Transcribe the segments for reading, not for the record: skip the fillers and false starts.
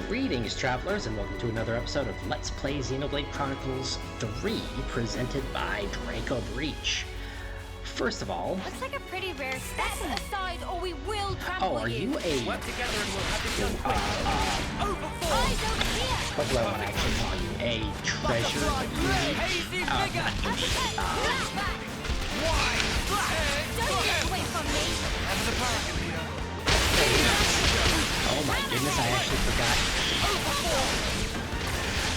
Greetings, travelers, and welcome to another episode of Let's Play Xenoblade Chronicles 3, presented by Draco Breach. First of all... Looks like a pretty rare specimen. Aside, or we will trample Oh, are you a... Work together and we'll have this done quick. Overform! Eyes over here! What do I want to actually call you? A treasure that you need? Not unique. Why? Don't get away from me! Have the bargain here. Oh my goodness, I actually forgot.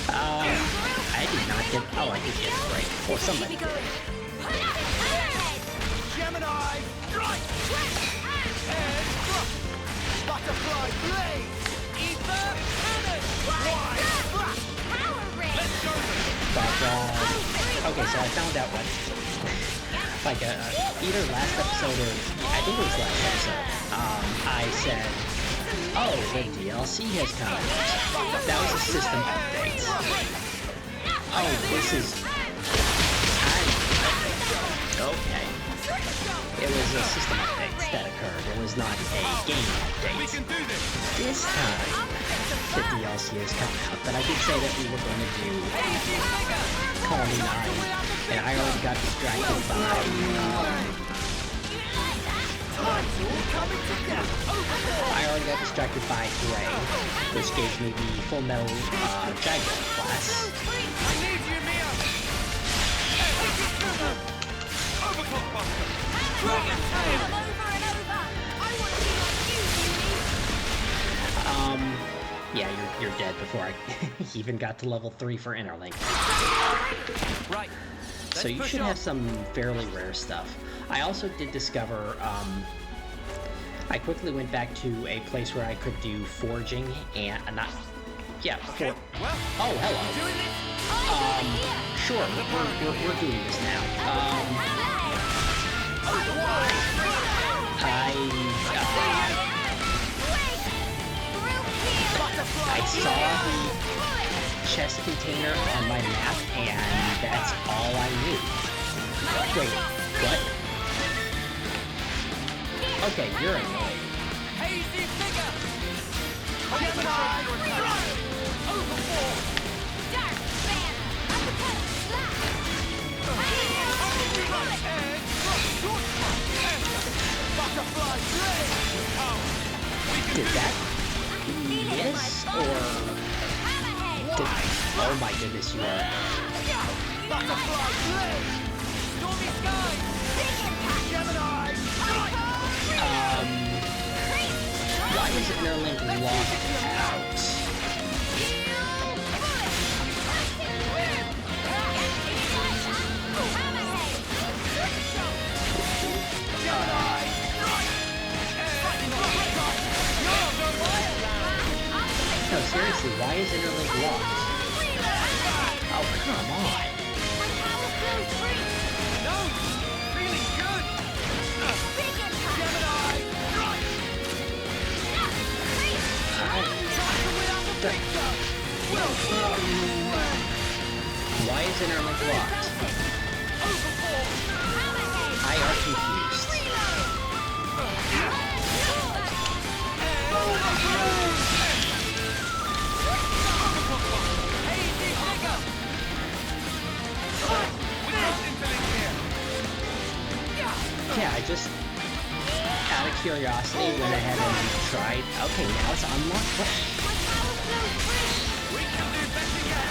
I did not get... Oh, I did get it right. Or somebody did. Gemini! Strike! Head! Butterfly blade! Ether! Cannon! Power ring! Let's go! But, okay, so I found out what... like, either last episode or... I think it was last episode. I said... Oh, the DLC has come out. That was a system update. Oh, this is... Okay. It was a system update that occurred. It was not a game update. This time, the DLC has come out, but I did say that we were going to do Colony 9, and I already got distracted by... I already got distracted by Gray, which gave me the Full Metal Jaguar class. I need you, Mia! Overclock buster! Dragon tail! Over and over! I want to be like you, Yeah, you're dead before I even got to level 3 for Interlink. Right. So you should have some fairly rare stuff. I also did discover, I quickly went back to a place where I could do forging and, not, yeah, Okay, well, oh, hello. doing this? Sure, we're doing this now. I saw the chest container on my map, and that's all I knew. Wait, what? Okay, you're annoying. Hazy figure! Gemini! Overform! Dark fan! Uppercut! Head! Short front! Butterfly blade! Did that miss, or... Oh my goodness, you are... Butterfly blade! Stormy skies! Gemini! Why is Interlink locked out? No, seriously, why is Interlink locked? Oh, come on. No! Feeling good! Gemini! Why is Interlink locked? I are confused. Hazy figure! Without interlink here! Yeah, I just, out of curiosity, went ahead and tried. Okay, now it's unlocked. What? We can do better yet!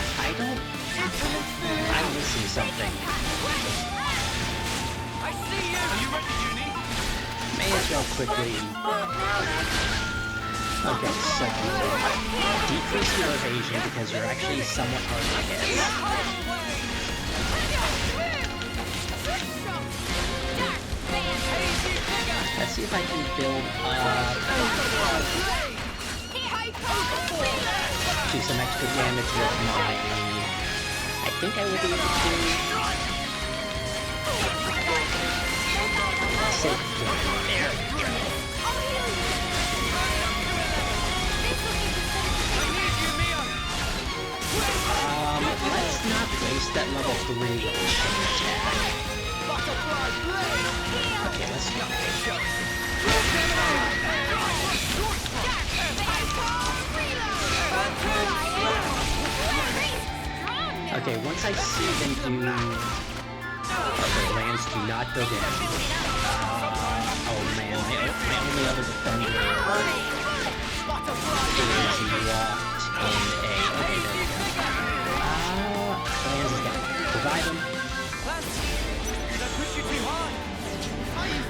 I'm missing something. I see you! Are you ready, Uni? May as well quickly. Okay, so decrease your evasion because you're actually somewhat hard to hit. Let's see if I can build do some extra damage with my... I think I will be able to save there we go. Let's not waste that level 3 with the chain attack. Okay, let's go. Okay, once I see them do... Okay, lands do not go down. Oh man, my only other defender is locked in a... Okay, there we go. Lands is down. Revive him.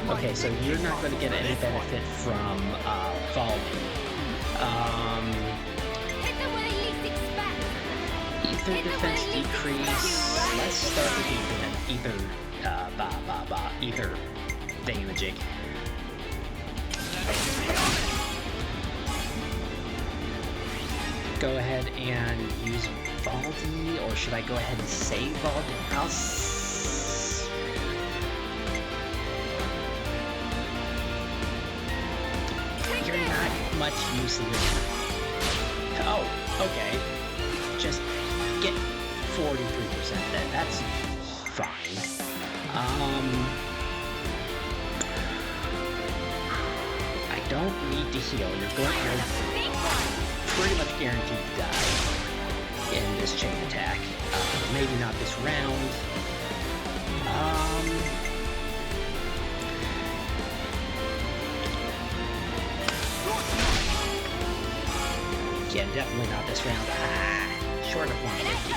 Okay, so you're not going to get any benefit from Valdi. Ether defense decrease. Let's start with Ether. Ether thingamajig. Go ahead and use Valdi, or should I go ahead and save Valdi? You're not much use in this. Oh, okay. Just get 43% then. That's fine. I don't need to heal. You're pretty much guaranteed to die in this chain attack. Maybe not this round. Yeah, definitely not this round. Short of 150.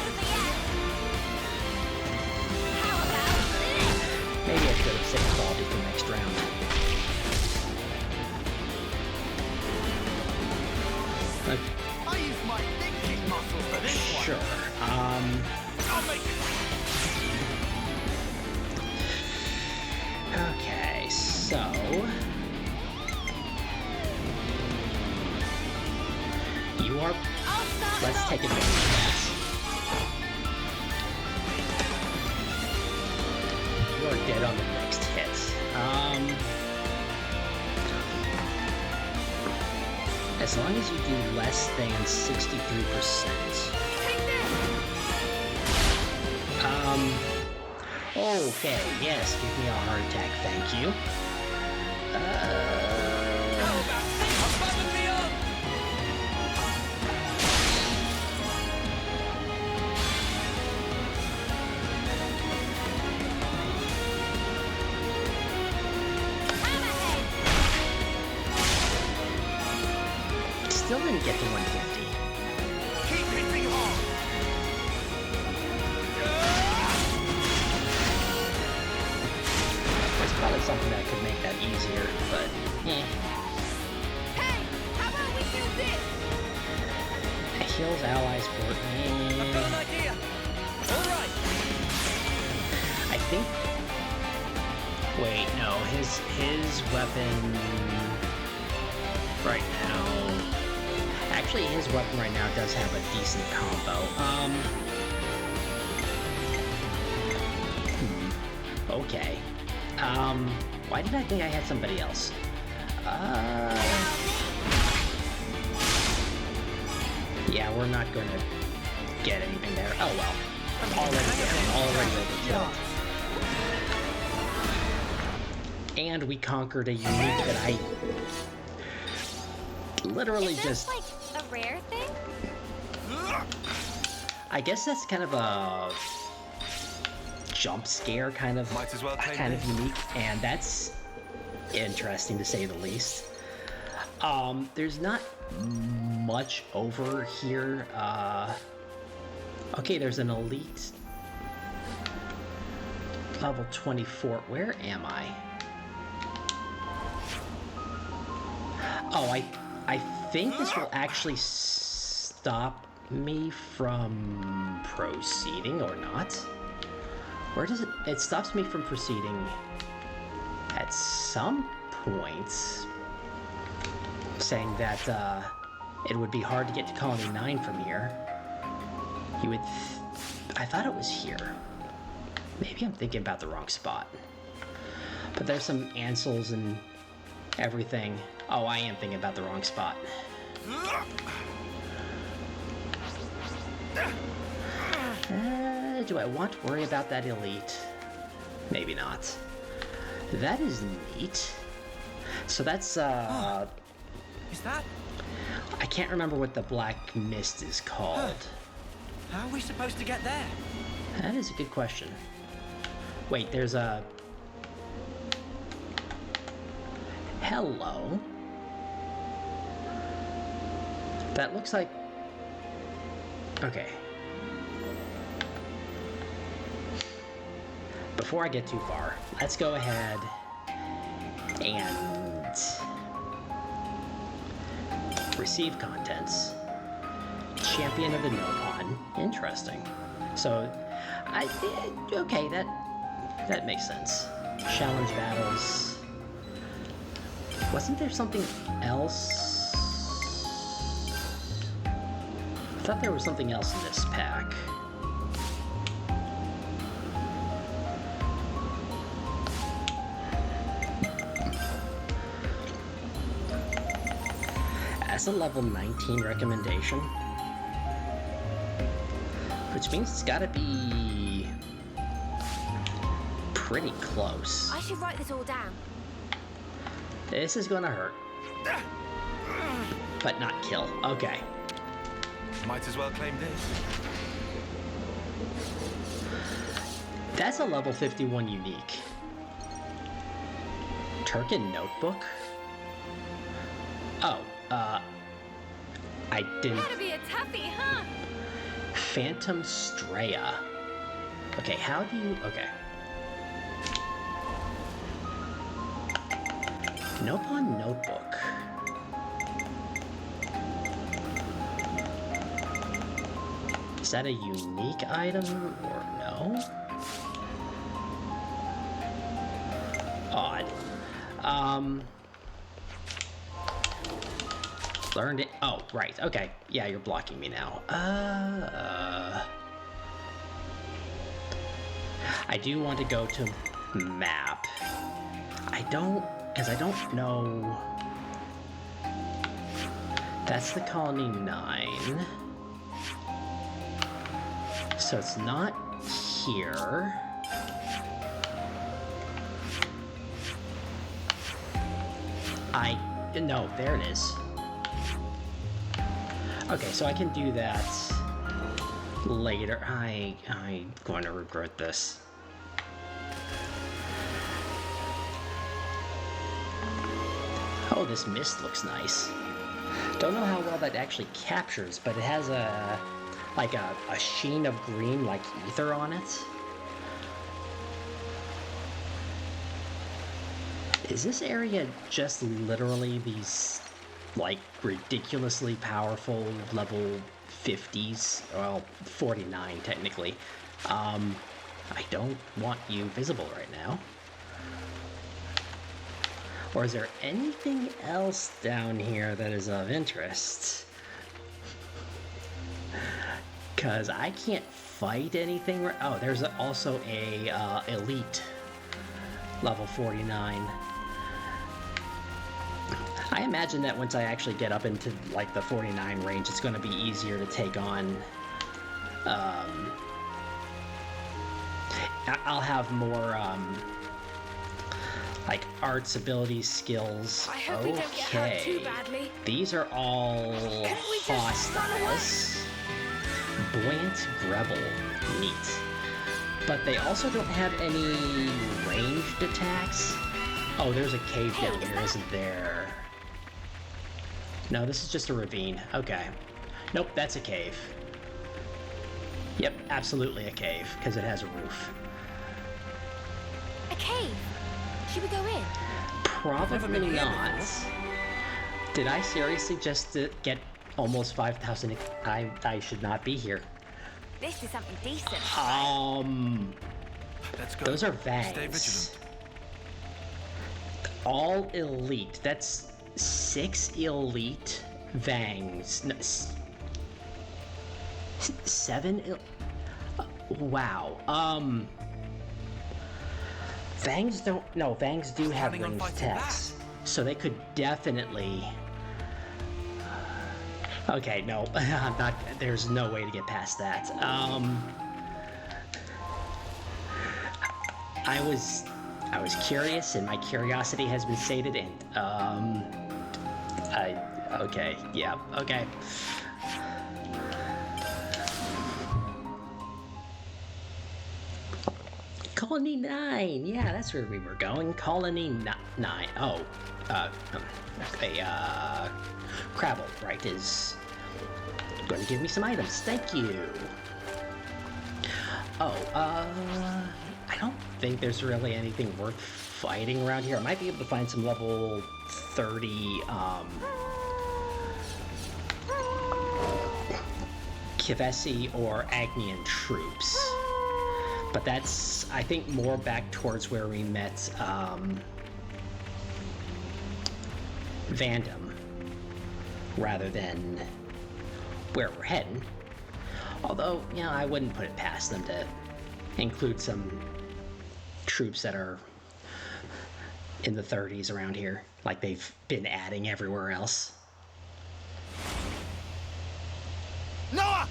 Maybe I should have saved Baldy for next round. Okay. I use my thinking muscle for this one. Sure. I'll make it. Okay, so... You are... Let's take advantage of that. You are dead on the next hit. As long as you do less than 63%. Okay, yes, give me a heart attack, thank you. Still didn't get to 150. Keep hitting hard. There's probably something that could make that easier, but Hey, how about we do this? It heals allies for Got an idea. All right. I think. Wait, no, his weapon right now. Actually, his weapon right now does have a decent combo. Okay. Why did I think I had somebody else? Yeah, we're not gonna get anything there. Oh well. Already overkilled. And we conquered a unique that I literally just... like a rare thing? I guess that's kind of a jump scare kind of unique, and that's interesting to say the least. There's not much over here. Okay, there's an elite level 24. Where am I? Oh, I think this will actually stop me from proceeding or not. Where does it... It stops me from proceeding at some point, saying that it would be hard to get to Colony 9 from here. You would... I thought it was here. Maybe I'm thinking about the wrong spot. But there's some Ansels and everything. Oh, I am thinking about the wrong spot. Do I want to worry about that elite? Maybe not. That is neat. So that's, Is that? I can't remember what the black mist is called. How are we supposed to get there? That is a good question. Wait, there's a... Hello? That looks like... Okay. Before I get too far, let's go ahead and receive contents. Champion of the Nopon. Interesting. So, okay, that makes sense. Challenge battles. Wasn't there something else? I thought there was something else in this pack. That's a level 19 recommendation. Which means it's gotta be pretty close. I should write this all down. This is gonna hurt. But not kill. Okay. Might as well claim this. That's a level 51 unique. Turkin Notebook? Oh, I didn't... Gotta be a toughie, huh? Phantom Straya. Okay, how do you... Okay. Nopon Notebook. Is that a unique item or no? Odd. Learned it. Oh, right. Okay. Yeah, you're blocking me now. I do want to go to map. I don't, because I don't know. That's the colony 9. So it's not here. No, there it is. Okay, so I can do that later. I'm going to regret this. Oh, this mist looks nice. Don't know how well that actually captures, but it has a sheen of green like ether on it. Is this area just literally these like ridiculously powerful level 50s? Well, 49 technically. I don't want you visible right now. Or is there anything else down here that is of interest? Because I can't fight anything. Oh, there's also a elite level 49. I imagine that once I actually get up into like the 49 range, it's going to be easier to take on. I'll have more like arts, abilities, skills. I hope we don't get hurt too badly. These are all hostiles. Buoyant Grebel. Neat. But they also don't have any ranged attacks. Oh, there's a cave down here, isn't there? No, this is just a ravine. Okay. Nope, that's a cave. Yep, absolutely a cave, because it has a roof. A cave? Should we go in? Probably not. Did I seriously just get almost 5,000? I should not be here. This is something decent. Let's go. Those are Stay vangs. vigilant. All elite. That's 6 elite vangs. No, 7 wow. Vangs don't... No, Vangs do have Planning on ranged fighting attacks. So they could definitely... Okay, no. I'm not... There's no way to get past that. I was curious, and my curiosity has been sated, and, okay, yeah, okay. Colony 9. Yeah, that's where we were going. Colony 9. Oh, Crabble, right, is going to give me some items. Thank you. Oh, I don't think there's really anything worth fighting around here. I might be able to find some level 30, Keves or Agnian troops. But that's, I think, more back towards where we met, Vandam, rather than where we're heading. Although, you know, I wouldn't put it past them to include some troops that are in the 30s around here, like they've been adding everywhere else. Noah!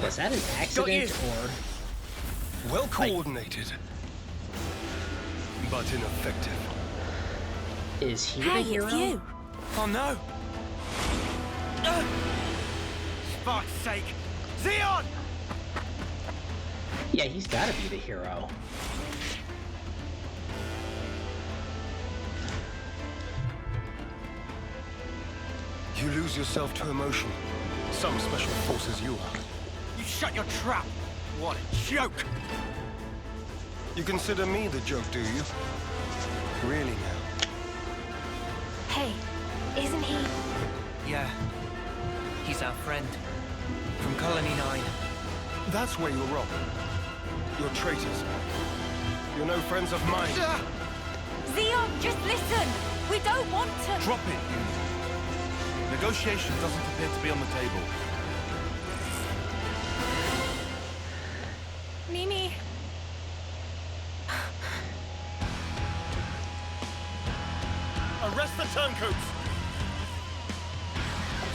Was that an accident or... Well coordinated, but ineffective. Is he the hero? It's you. Oh no! Spark's sake! Xeon! Yeah, he's gotta be the hero. You lose yourself to emotion. Some special forces you are. You shut your trap! What a joke! You consider me the joke, do you? Really now? Hey, isn't he? Yeah. He's our friend. From Colony 9. That's where you're wrong. You're traitors. You're no friends of mine. Xeon, just listen. We don't want to. Drop it, you. Negotiation doesn't appear to be on the table. Mimi. Arrest the turncoats!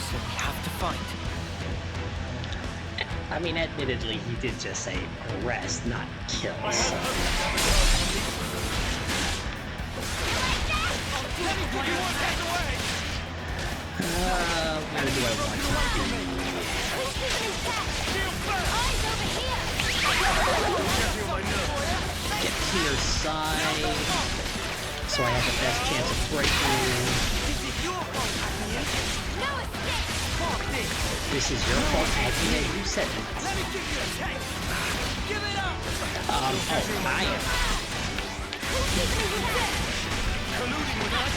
So we have to fight. I mean, admittedly, he did just say arrest, not kill. So. Where do I want to be? Eyes over here. Get to your side, so I have the best chance of breaking. No escape. This is your fault, Agnia. You said it. Oh, I am. Colluding with us!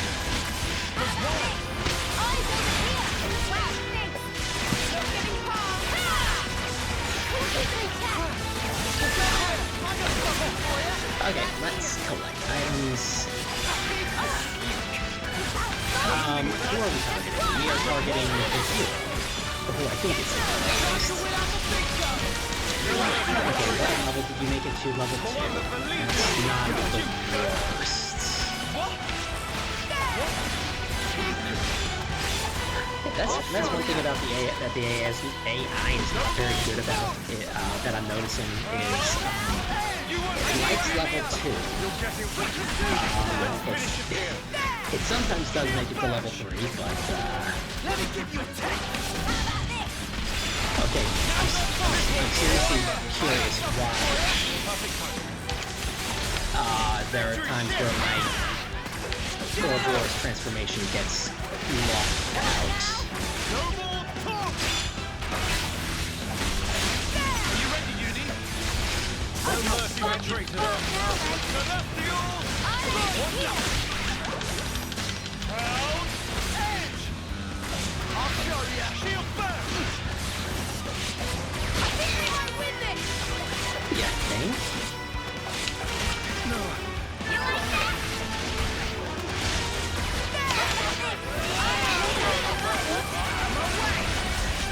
Eyes over here. Wow, thanks. You're getting far. Okay, let's collect items. Who are we targeting? We are targeting the hero, who I think is the best. Okay, what level did you make it to? Level 2. That's not the worst. That's one thing about the AI is not very good about it, that I'm noticing is Light's level 2. It sometimes does make it to level 3, but okay, I'm seriously curious why there are times where my Ouroboros transformation gets locked out. No mercy on traitors! Celestials! Proud edge! I'll show ya! Shield back! I think we might win this. Yeah, thanks. You like that?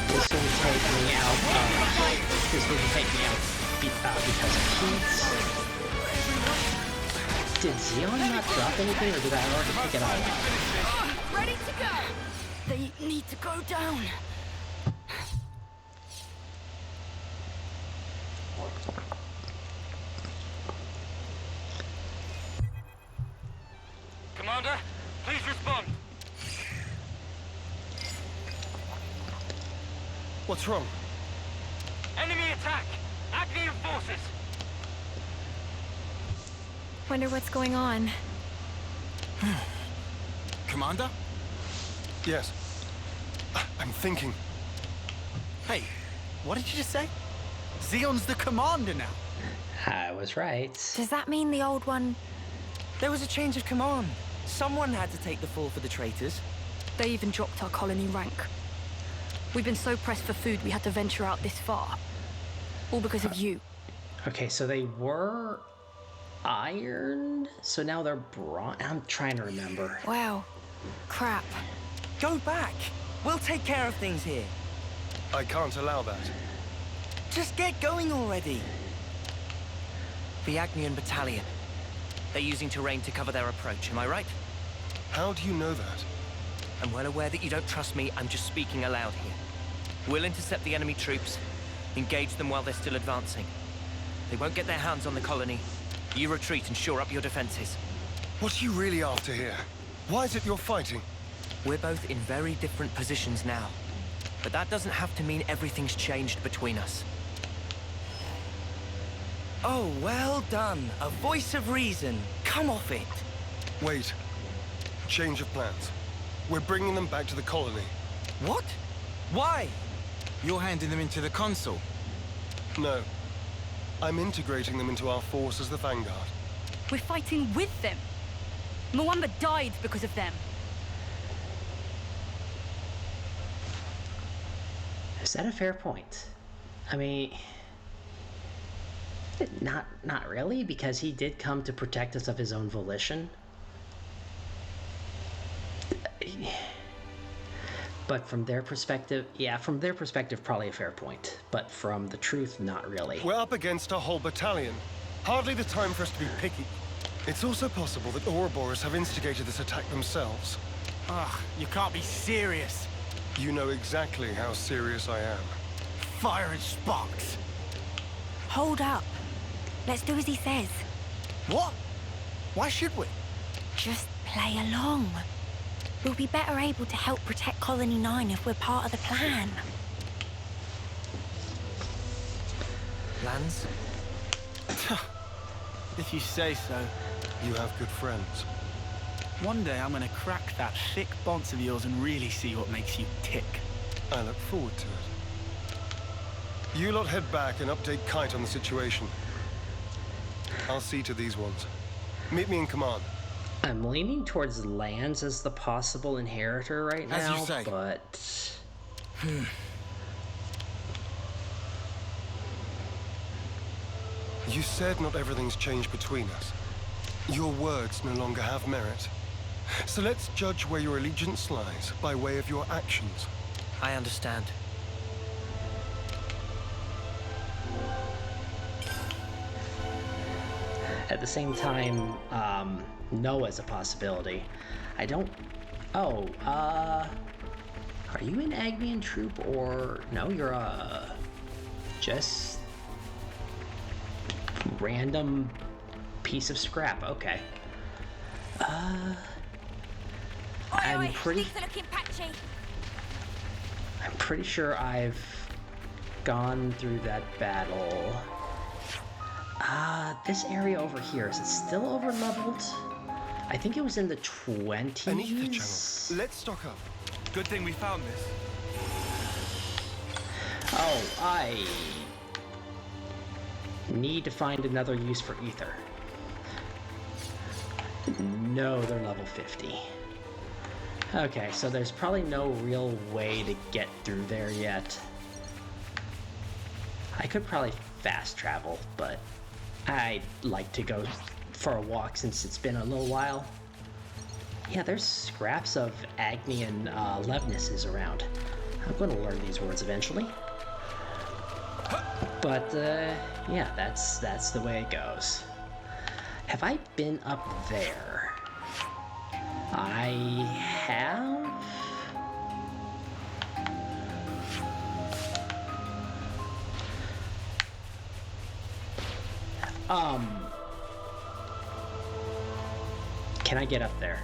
This will take me out. This will take me out because of heat. Did Xeon not drop anything, or did I already pick it all up? Ready to go. They need to go down. Commander, please respond. What's wrong? Enemy attack! Agnian forces! Wonder what's going on. Commander? Yes. I'm thinking. Hey, what did you just say? Zeon's the commander now. I was right. Does that mean the old one? There was a change of command. Someone had to take the fall for the traitors. They even dropped our colony rank. We've been so pressed for food we had to venture out this far. All because of you. Okay, so they were iron, so now they're bronze. I'm trying to remember. Wow. Crap. Go back. We'll take care of things here. I can't allow that. Just get going already. The Agnian battalion. They're using terrain to cover their approach, am I right? How do you know that? I'm well aware that you don't trust me, I'm just speaking aloud here. We'll intercept the enemy troops, engage them while they're still advancing. They won't get their hands on the colony. You retreat and shore up your defenses. What are you really after here? Why is it you're fighting? We're both in very different positions now. But that doesn't have to mean everything's changed between us. Oh, well done. A voice of reason. Come off it. Wait. Change of plans. We're bringing them back to the colony. What? Why? You're handing them into the Consul. No. I'm integrating them into our force as the Vanguard. We're fighting with them. Mwamba died because of them. Is that a fair point? I mean, not really, because he did come to protect us of his own volition. But from their perspective, yeah, from their perspective, probably a fair point. But from the truth, not really. We're up against a whole battalion. Hardly the time for us to be picky. It's also possible that Ouroboros have instigated this attack themselves. Ugh, you can't be serious. You know exactly how serious I am. Fire and sparks. Hold up. Let's do as he says. What? Why should we? Just play along. We'll be better able to help protect Colony 9 if we're part of the plan. Lands? If you say so. You have good friends. One day I'm gonna crack that thick bonce of yours and really see what makes you tick. I look forward to it. You lot head back and update Kite on the situation. I'll see to these ones. Meet me in command. I'm leaning towards Lands as the possible inheritor right now, As you say. But You said not everything's changed between us. Your words no longer have merit. So let's judge where your allegiance lies by way of your actions. I understand. at the same time, Noah's a possibility. I don't... Oh, are you an Agnian troop, or... No, you're just... random piece of scrap. Okay. I'm pretty sure I've gone through that battle. This area over here, is it still over leveled? I think it was in the 20s. An ether channel. Let's stock up. Good thing we found this. Oh, I need to find another use for ether. No, they're level 50. Okay, so there's probably no real way to get through there yet. I could probably fast travel, but I'd like to go for a walk since it's been a little while. Yeah, there's scraps of Agnian Levnesses around. I'm going to learn these words eventually. But, yeah, that's the way it goes. Have I been up there? I have? Can I get up there?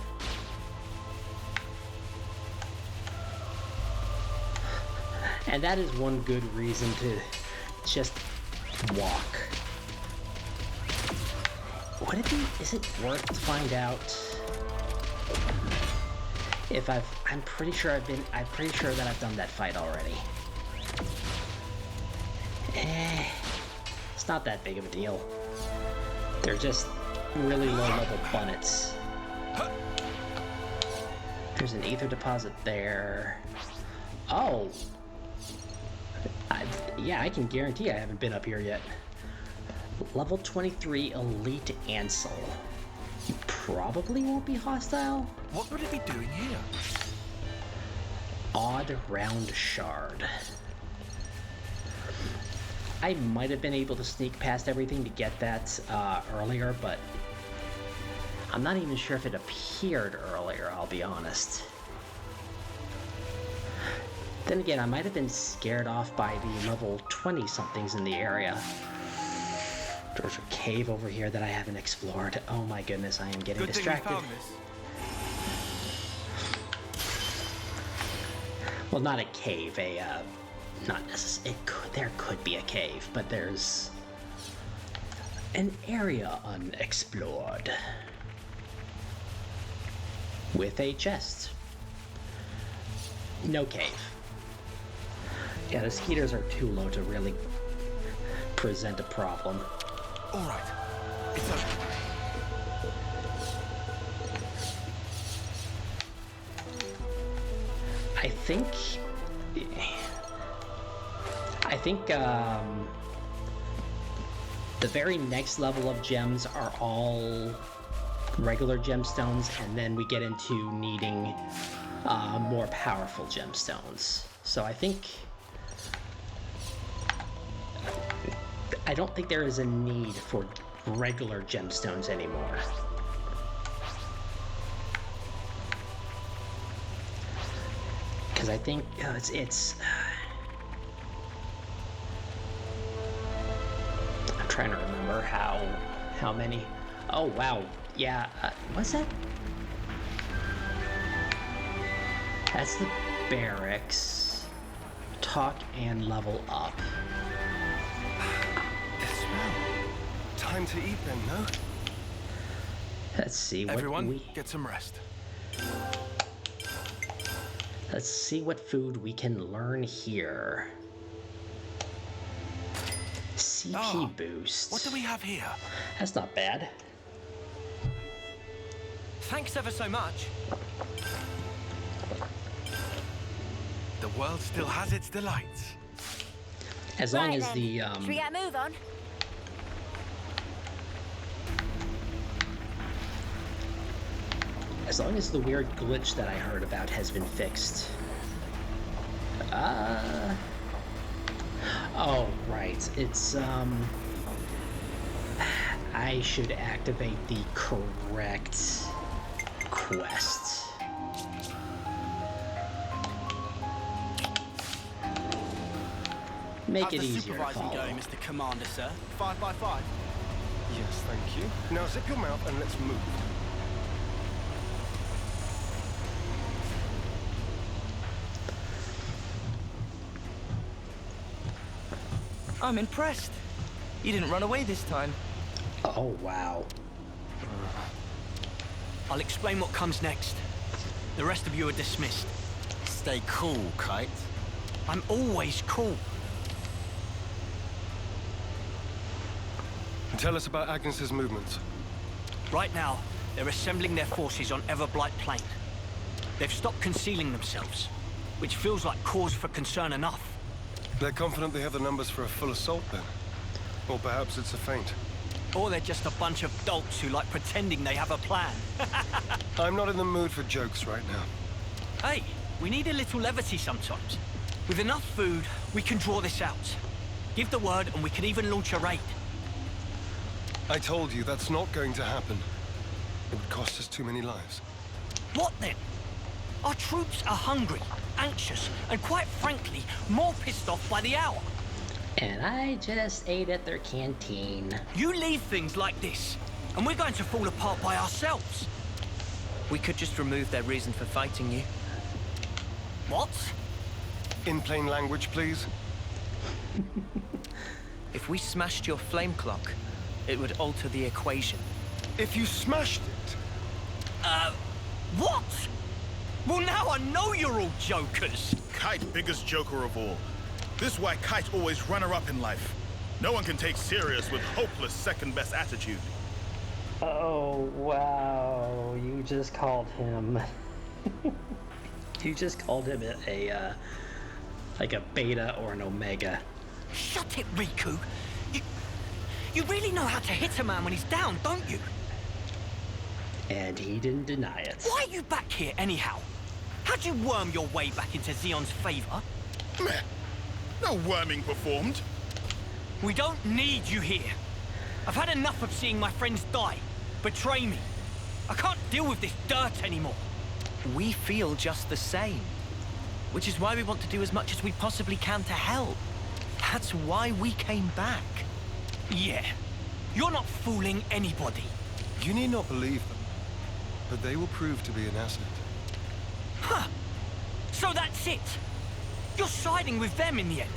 And that is one good reason to just walk. Would it be? Is it worth to find out if I'm pretty sure that I've done that fight already. It's not that big of a deal. They're just really low-level bunnets. There's an ether deposit there. Oh! Yeah, I can guarantee I haven't been up here yet. Level 23 Elite Ansel. You probably won't be hostile. What would it be doing here? Odd Round Shard. I might have been able to sneak past everything to get that earlier, but I'm not even sure if it appeared earlier, I'll be honest. Then again, I might have been scared off by the level 20-somethings in the area. There's a cave over here that I haven't explored. Oh my goodness, I am getting distracted. Good thing we found this. Well, not a cave, not necessarily. There could be a cave, but there's an area unexplored with a chest. No cave. Yeah, the skeeters are too low to really present a problem. All right, it's okay. I think the very next level of gems are all regular gemstones, and then we get into needing more powerful gemstones. So I don't think there is a need for regular gemstones anymore. Because I think I'm trying to remember how many. Oh wow, yeah. What's that? That's the barracks. Talk and level up. Time to eat then, no? Let's see what Everyone, get some rest. Let's see what food we can learn here. CP boost. What do we have here? That's not bad. Thanks ever so much. The world still has its delights. As long Right as then. the Should we get a move on? as long as the weird glitch that I heard about has been fixed. Oh, right. It's, I should activate the correct quest. Make it easier to follow. Going, Mr. Commander, sir? 5 by 5? Yes, thank you. Now zip your mouth and let's move. I'm impressed. You didn't run away this time. Oh, wow. I'll explain what comes next. The rest of you are dismissed. Stay cool, Kite. I'm always cool. Tell us about Agnes's movements. Right now, they're assembling their forces on Everblight Plain. They've stopped concealing themselves, which feels like cause for concern enough. They're confident they have the numbers for a full assault then. Or perhaps it's a feint. Or they're just a bunch of dolts who like pretending they have a plan. I'm not in the mood for jokes right now. Hey, we need a little levity sometimes. With enough food, we can draw this out. Give the word and we can even launch a raid. I told you that's not going to happen. It would cost us too many lives. What then? Our troops are hungry, anxious, and quite frankly, more pissed off by the hour. And I just ate at their canteen. You leave things like this, and we're going to fall apart by ourselves. We could just remove their reason for fighting you. What? In plain language, please. If we smashed your flame clock, it would alter the equation. If you smashed it, What? Well, now I know you're all jokers. Kite, biggest joker of all. This why Kite always runner-up in life. No one can take serious with hopeless second-best attitude. Oh, wow. You just called him... You just called him like a beta or an omega. Shut it, Riku. You really know how to hit a man when he's down, don't you? And he didn't deny it. Why are you back here, anyhow? How'd you worm your way back into Xion's favor? Meh. No worming performed. We don't need you here. I've had enough of seeing my friends die, betray me. I can't deal with this dirt anymore. We feel just the same. Which is why we want to do as much as we possibly can to help. That's why we came back. Yeah, you're not fooling anybody. you need not believe them, but they will prove to be an asset. Huh. So that's it. You're siding with them in the end.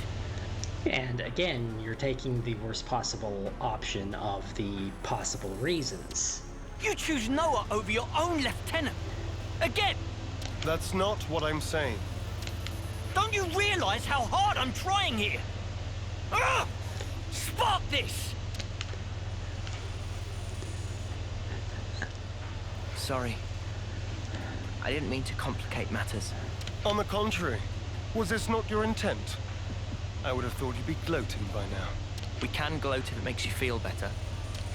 And again, you're taking the worst possible option of the possible reasons. You choose Noah over your own lieutenant. Again. That's not what I'm saying. Don't you realize how hard I'm trying here? Ugh! Spark this! Sorry. I didn't mean to complicate matters. On the contrary, was this not your intent? I would have thought you'd be gloating by now. We can gloat if it makes you feel better.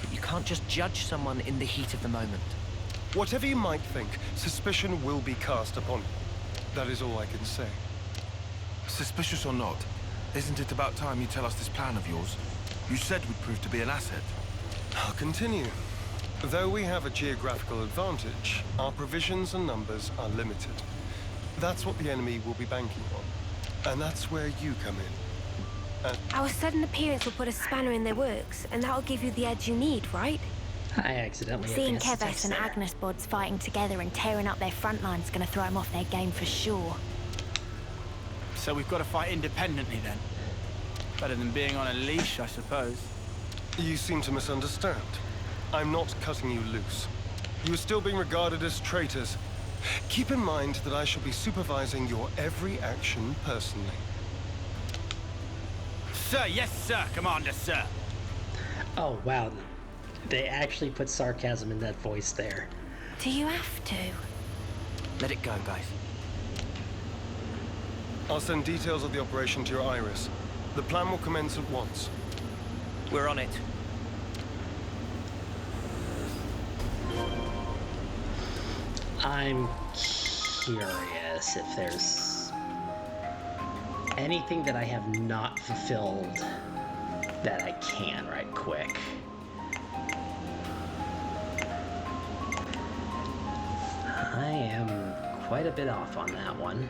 But you can't just judge someone in the heat of the moment. Whatever you might think, suspicion will be cast upon you. That is all I can say. Suspicious or not, isn't it about time you tell us this plan of yours? You said we'd prove to be an asset. I'll continue. Though we have a geographical advantage, our provisions and numbers are limited. That's what the enemy will be banking on. And that's where you come in. Our sudden appearance will put a spanner in their works, and that'll give you the edge you need, right? I accidentally Seeing advanced the Keves text and there. Agnus bods fighting together and tearing up their front line's gonna throw them off their game for sure. So we've got to fight independently then. Better than being on a leash, I suppose. You seem to misunderstand. I'm not cutting you loose. You are still being regarded as traitors. Keep in mind that I shall be supervising your every action personally. Sir, yes, sir, Commander, sir. Oh, wow. They actually put sarcasm in that voice there. Do you have to? Let it go, guys. I'll send details of the operation to your iris. The plan will commence at once. We're on it. I'm curious if there's anything that I have not fulfilled that I can right quick. I am quite a bit off on that one.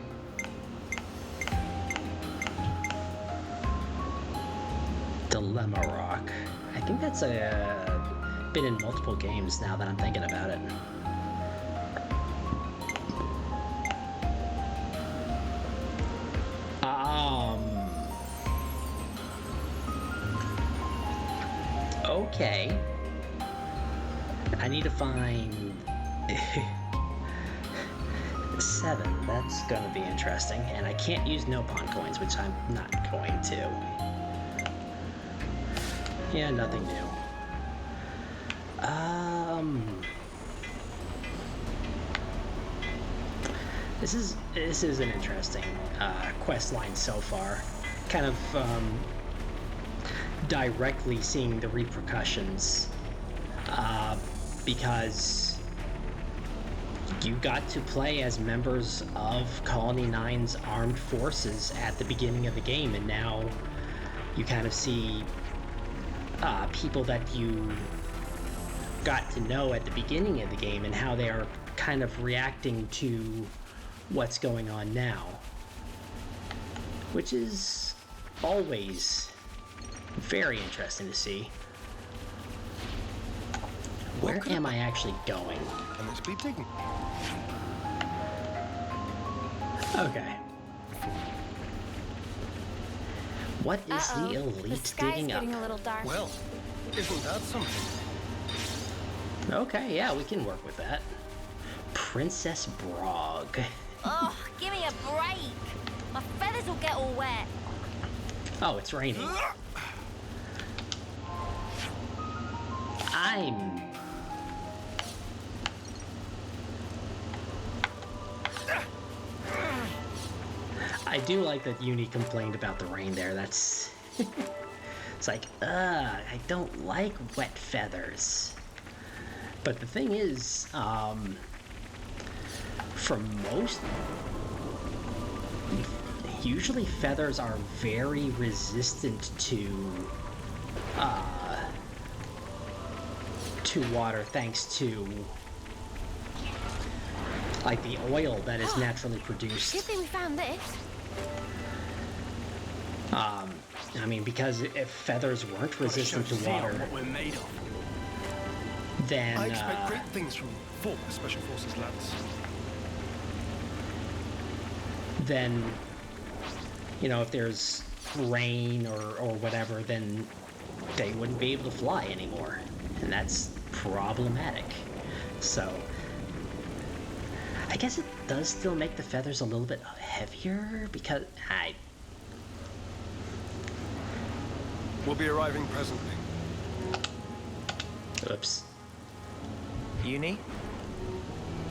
Dilemma Rock. I think that's been in multiple games now that I'm thinking about it. Okay. I need to find 7. That's gonna be interesting. And I can't use no pawn coins, which I'm not going to. Yeah, nothing new. This is an interesting quest line so far. Kind of directly seeing the repercussions because you got to play as members of Colony 9's armed forces at the beginning of the game, and now you kind of see people that you got to know at the beginning of the game and how they are kind of reacting to what's going on now, which is always very interesting to see. Where am I actually going? And let's be digging. Okay. What is the The elite sky's digging up? getting a little dark. Well, isn't that something? Okay, yeah, we can work with that. Princess Brog. Oh, give me a break. My feathers will get all wet. Oh, it's raining. I do like that Uni complained about the rain there. That's... It's like, I don't like wet feathers. But the thing is, for most... Usually feathers are very resistant to water thanks to like the oil that is naturally produced. Good thing we found this. I mean, because if feathers weren't resistant to water, what we're made of. then I expect great things from former Special Forces lads. then you know, if there's rain or whatever, then they wouldn't be able to fly anymore, and that's problematic. So I guess it does still make the feathers a little bit heavier because We'll be arriving presently. Oops. Uni?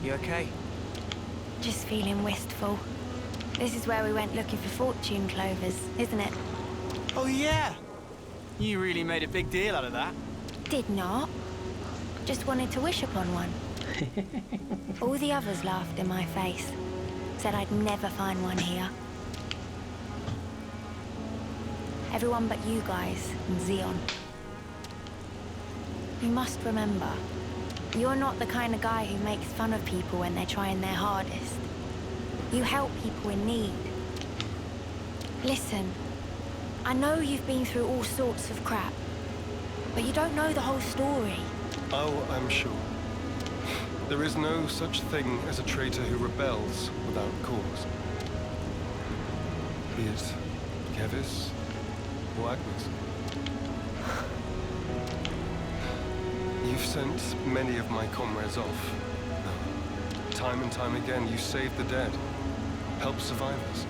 You okay? Just feeling wistful. This is where we went looking for fortune clovers, isn't it? Oh yeah! You really made a big deal out of that. Did not. Just wanted to wish upon one. All the others laughed in my face. Said I'd never find one here. Everyone but you guys and Xeon. You must remember, you're not the kind of guy who makes fun of people when they're trying their hardest. You help people in need. Listen, I know you've been through all sorts of crap, but you don't know the whole story. Oh, I'm sure. There is no such thing as a traitor who rebels without cause. Be it Keves or Agnus. You've sent many of my comrades off. Time and time again, you saved the dead, helped survivors.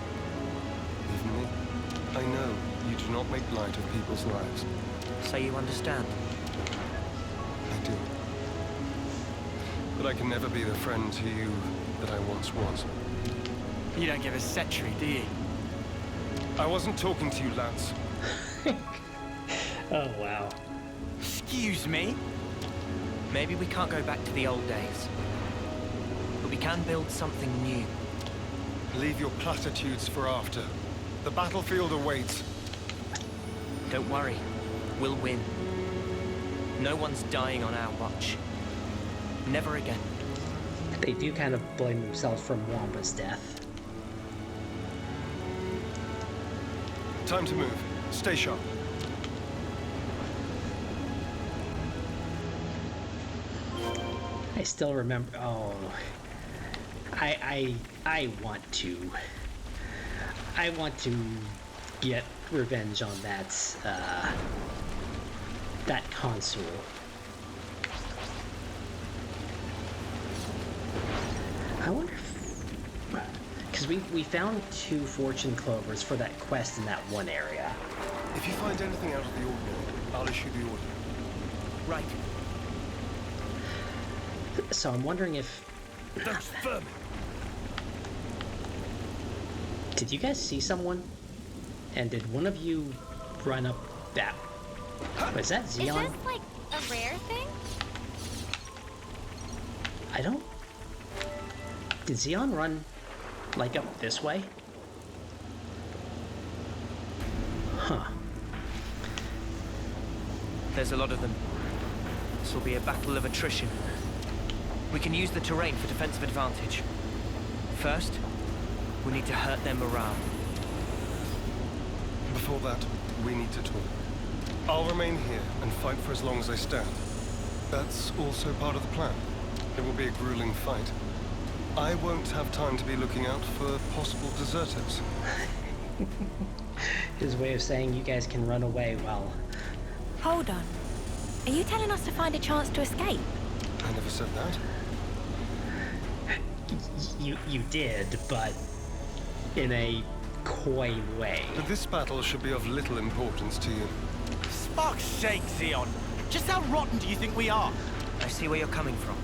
Even me, I know you do not make light of people's lives. So you understand? I do. But I can never be the friend to you that I once was. You don't give a setry, do you? I wasn't talking to you, lads. Oh, wow. Excuse me? Maybe we can't go back to the old days, but we can build something new. Leave your platitudes for after. The battlefield awaits. Don't worry, we'll win. No one's dying on our watch. Never again. They do kind of blame themselves for Wamba's death. Time to move. Stay sharp. I still remember. Oh, I want to. I want to get revenge on that console. I wonder if, because we found 2 fortune clovers for that quest in that one area. If you find anything out of the ordinary, I'll issue the order. Right. So I'm wondering if... Those vermin! Did you guys see someone? And did one of you run up that... Was that Xeon? Is this like a rare thing? I don't... Did Xeon run, like, up this way? Huh. There's a lot of them. This will be a battle of attrition. We can use the terrain for defensive advantage. First, we need to hurt their morale. Before that, we need to talk. I'll remain here and fight for as long as I stand. That's also part of the plan. It will be a grueling fight. I won't have time to be looking out for possible deserters. His way of saying you guys can run away, well... Hold on. Are you telling us to find a chance to escape? I never said that. You did, but in a coy way. But this battle should be of little importance to you. Fuck's sake, Xeon. Just how rotten do you think we are? I see where you're coming from.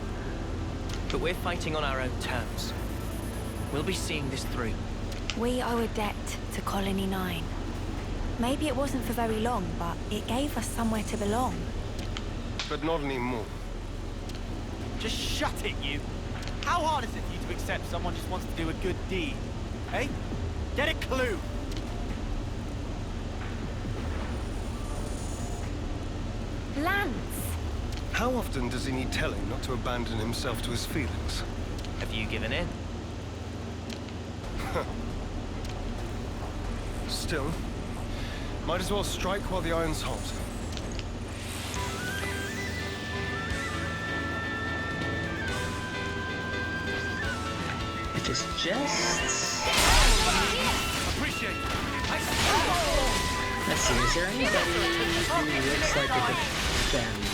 But we're fighting on our own terms. We'll be seeing this through. We owe a debt to Colony 9. Maybe it wasn't for very long, but it gave us somewhere to belong. But not anymore. Just shut it, you. How hard is it for you to accept someone just wants to do a good deed? Eh? Get a clue. Lance! How often does he need telling not to abandon himself to his feelings? Have you given in? Still, might as well strike while the iron's hot. If it's just... Appreciate it. Let's see, is there anybody who looks like a defender?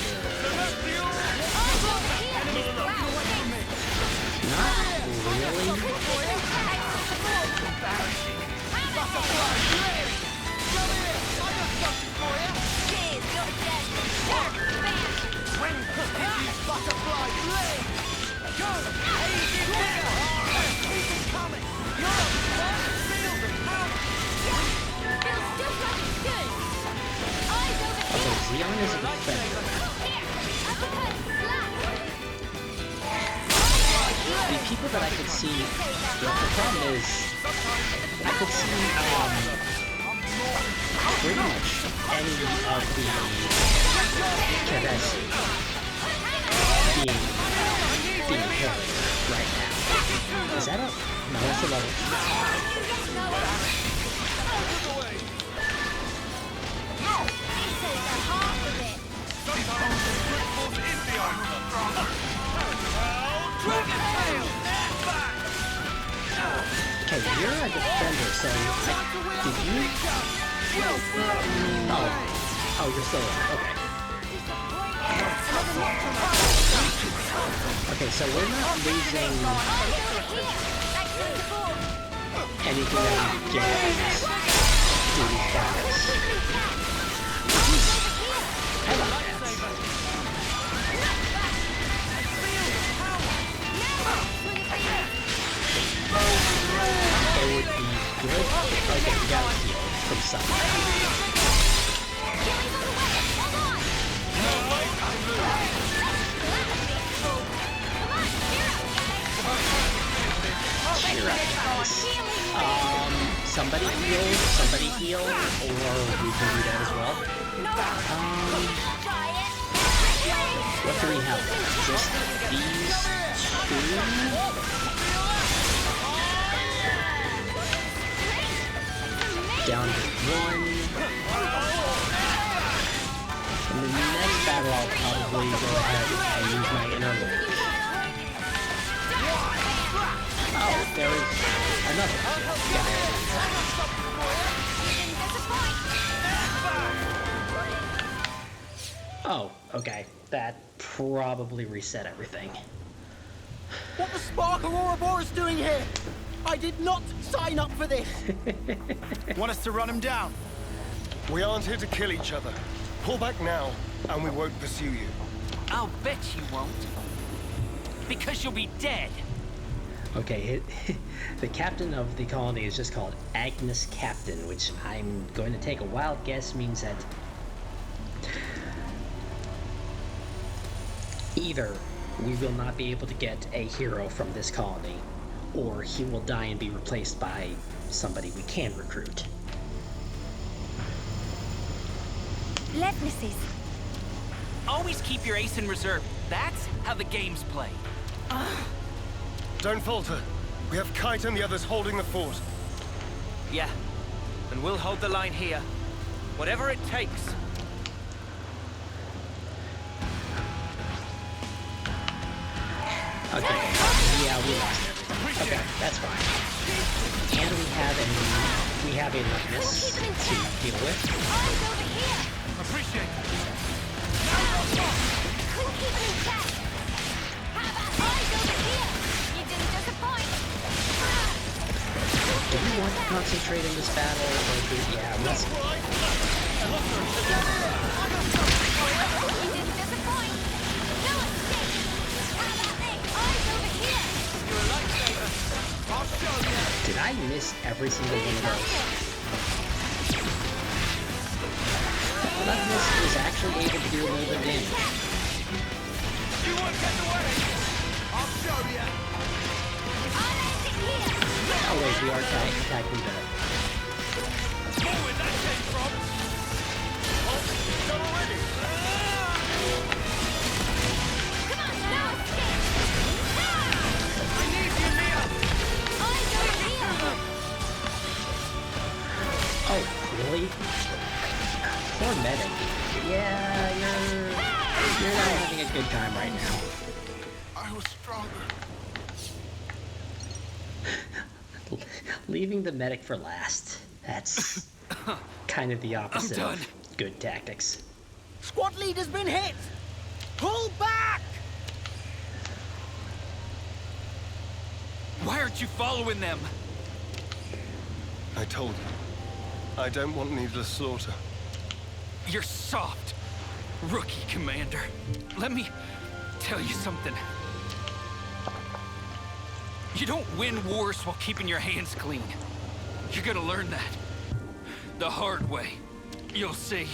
Not really. Okay, Xeon is a defender. The people that I could see, well, the problem is, I could see, pretty much any of the Keves being killed right now. Is that a... no, that's a level. Okay, you're a defender, so did you? Oh, you're still alive. Okay. Okay, so we're not losing anything that we get through these battles. I like that. It would be good. Okay, we gotta heal from somewhere. Cheer up, guys. Somebody heal, or we can do that as well. What do we have? Just these two? Down to one. In the next battle, I'll probably go ahead and use my inner link. Oh, there is another guy. Oh, okay. That probably reset everything. What the spark of Ouroboros doing here? I did not sign up for this! Want us to run him down? We aren't here to kill each other. Pull back now, and we won't pursue you. I'll bet you won't. Because you'll be dead. Okay, the captain of the colony is just called Agnus Captain, which I'm going to take a wild guess means that either we will not be able to get a hero from this colony, or he will die and be replaced by somebody we can recruit. Levnesses. Always keep your ace in reserve. That's how the game's played. Don't falter. We have Kite and the others holding the fort. Yeah, and we'll hold the line here. Whatever it takes. Okay, yeah, we lost everything. Okay, that's fine. And we have having Agnus to deal with. Eyes over here! Appreciate it. Couldn't keep it in check! How about eyes over here? You didn't disappoint! Do we want to concentrate in this battle, or do let's... You didn't disappoint! No escape! How about this? Eyes over here! You're a lifesaver. I'll show you. Did I miss every single one of those? Agnus is actually able to do a little bit of damage. You won't get away. I'll show you. I'll end it here! Oh wait, we are attacking the... More where that came from. Oh, done already. Come on, no escape! I need you, Mia. Eyes over here! Oh, really? Poor medic. Yeah, you're not having a good time right now. I was stronger. Leaving the medic for last. That's kind of the opposite of good tactics. Squad leader's been hit. Pull back. Why aren't you following them? I told you. I don't want needless slaughter. You're soft, rookie commander. Let me tell you something. You don't win wars while keeping your hands clean. You're gonna learn that. The hard way. You'll see.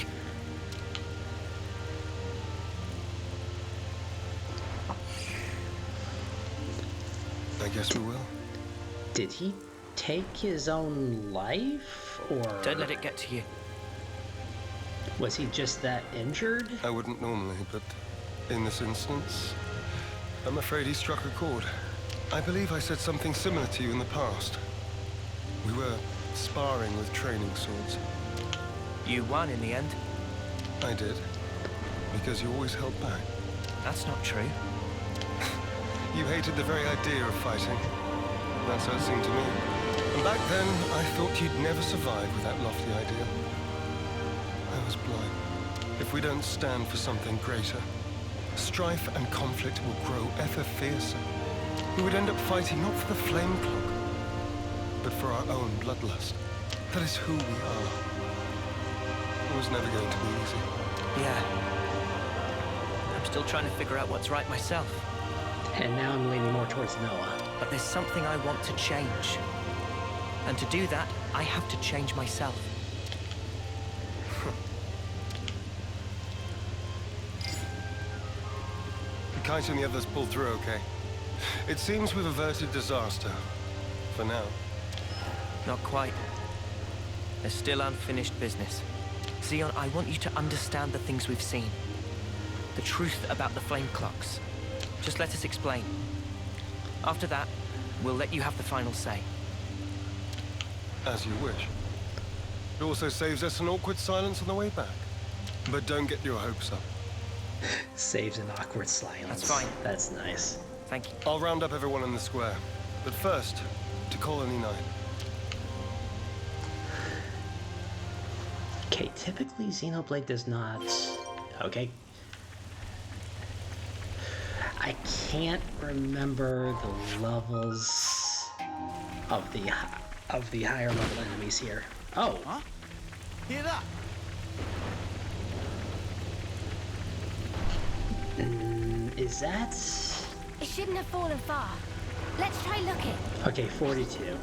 I guess we will. Did he take his own life, or... Don't let it get to you. Was he just that injured? I wouldn't normally, but in this instance, I'm afraid he struck a chord. I believe I said something similar to you in the past. We were sparring with training swords. You won in the end. I did, because you always held back. That's not true. You hated the very idea of fighting. That's how it seemed to me. And back then, I thought you'd never survive with that lofty idea. I was blind. If we don't stand for something greater, strife and conflict will grow ever fiercer. We would end up fighting not for the flame clock, but for our own bloodlust. That is who we are. It was never going to be easy. Yeah. I'm still trying to figure out what's right myself. And now I'm leaning more towards Noah. But there's something I want to change. And to do that, I have to change myself. Kite and the others pulled through okay. It seems we've averted disaster. For now. Not quite. There's still unfinished business. Xeon, I want you to understand the things we've seen. The truth about the flame clocks. Just let us explain. After that, we'll let you have the final say. As you wish. It also saves us an awkward silence on the way back. But don't get your hopes up. Saves an awkward silence. That's fine. That's nice. Thank you. I'll round up everyone in the square. But first, to Colony 9. Okay, typically Xenoblade does not... Okay. I can't remember the levels of the higher level enemies here. Oh. Huh? Hear that? Is that... It shouldn't have fallen far. Let's try looking. Okay, 42.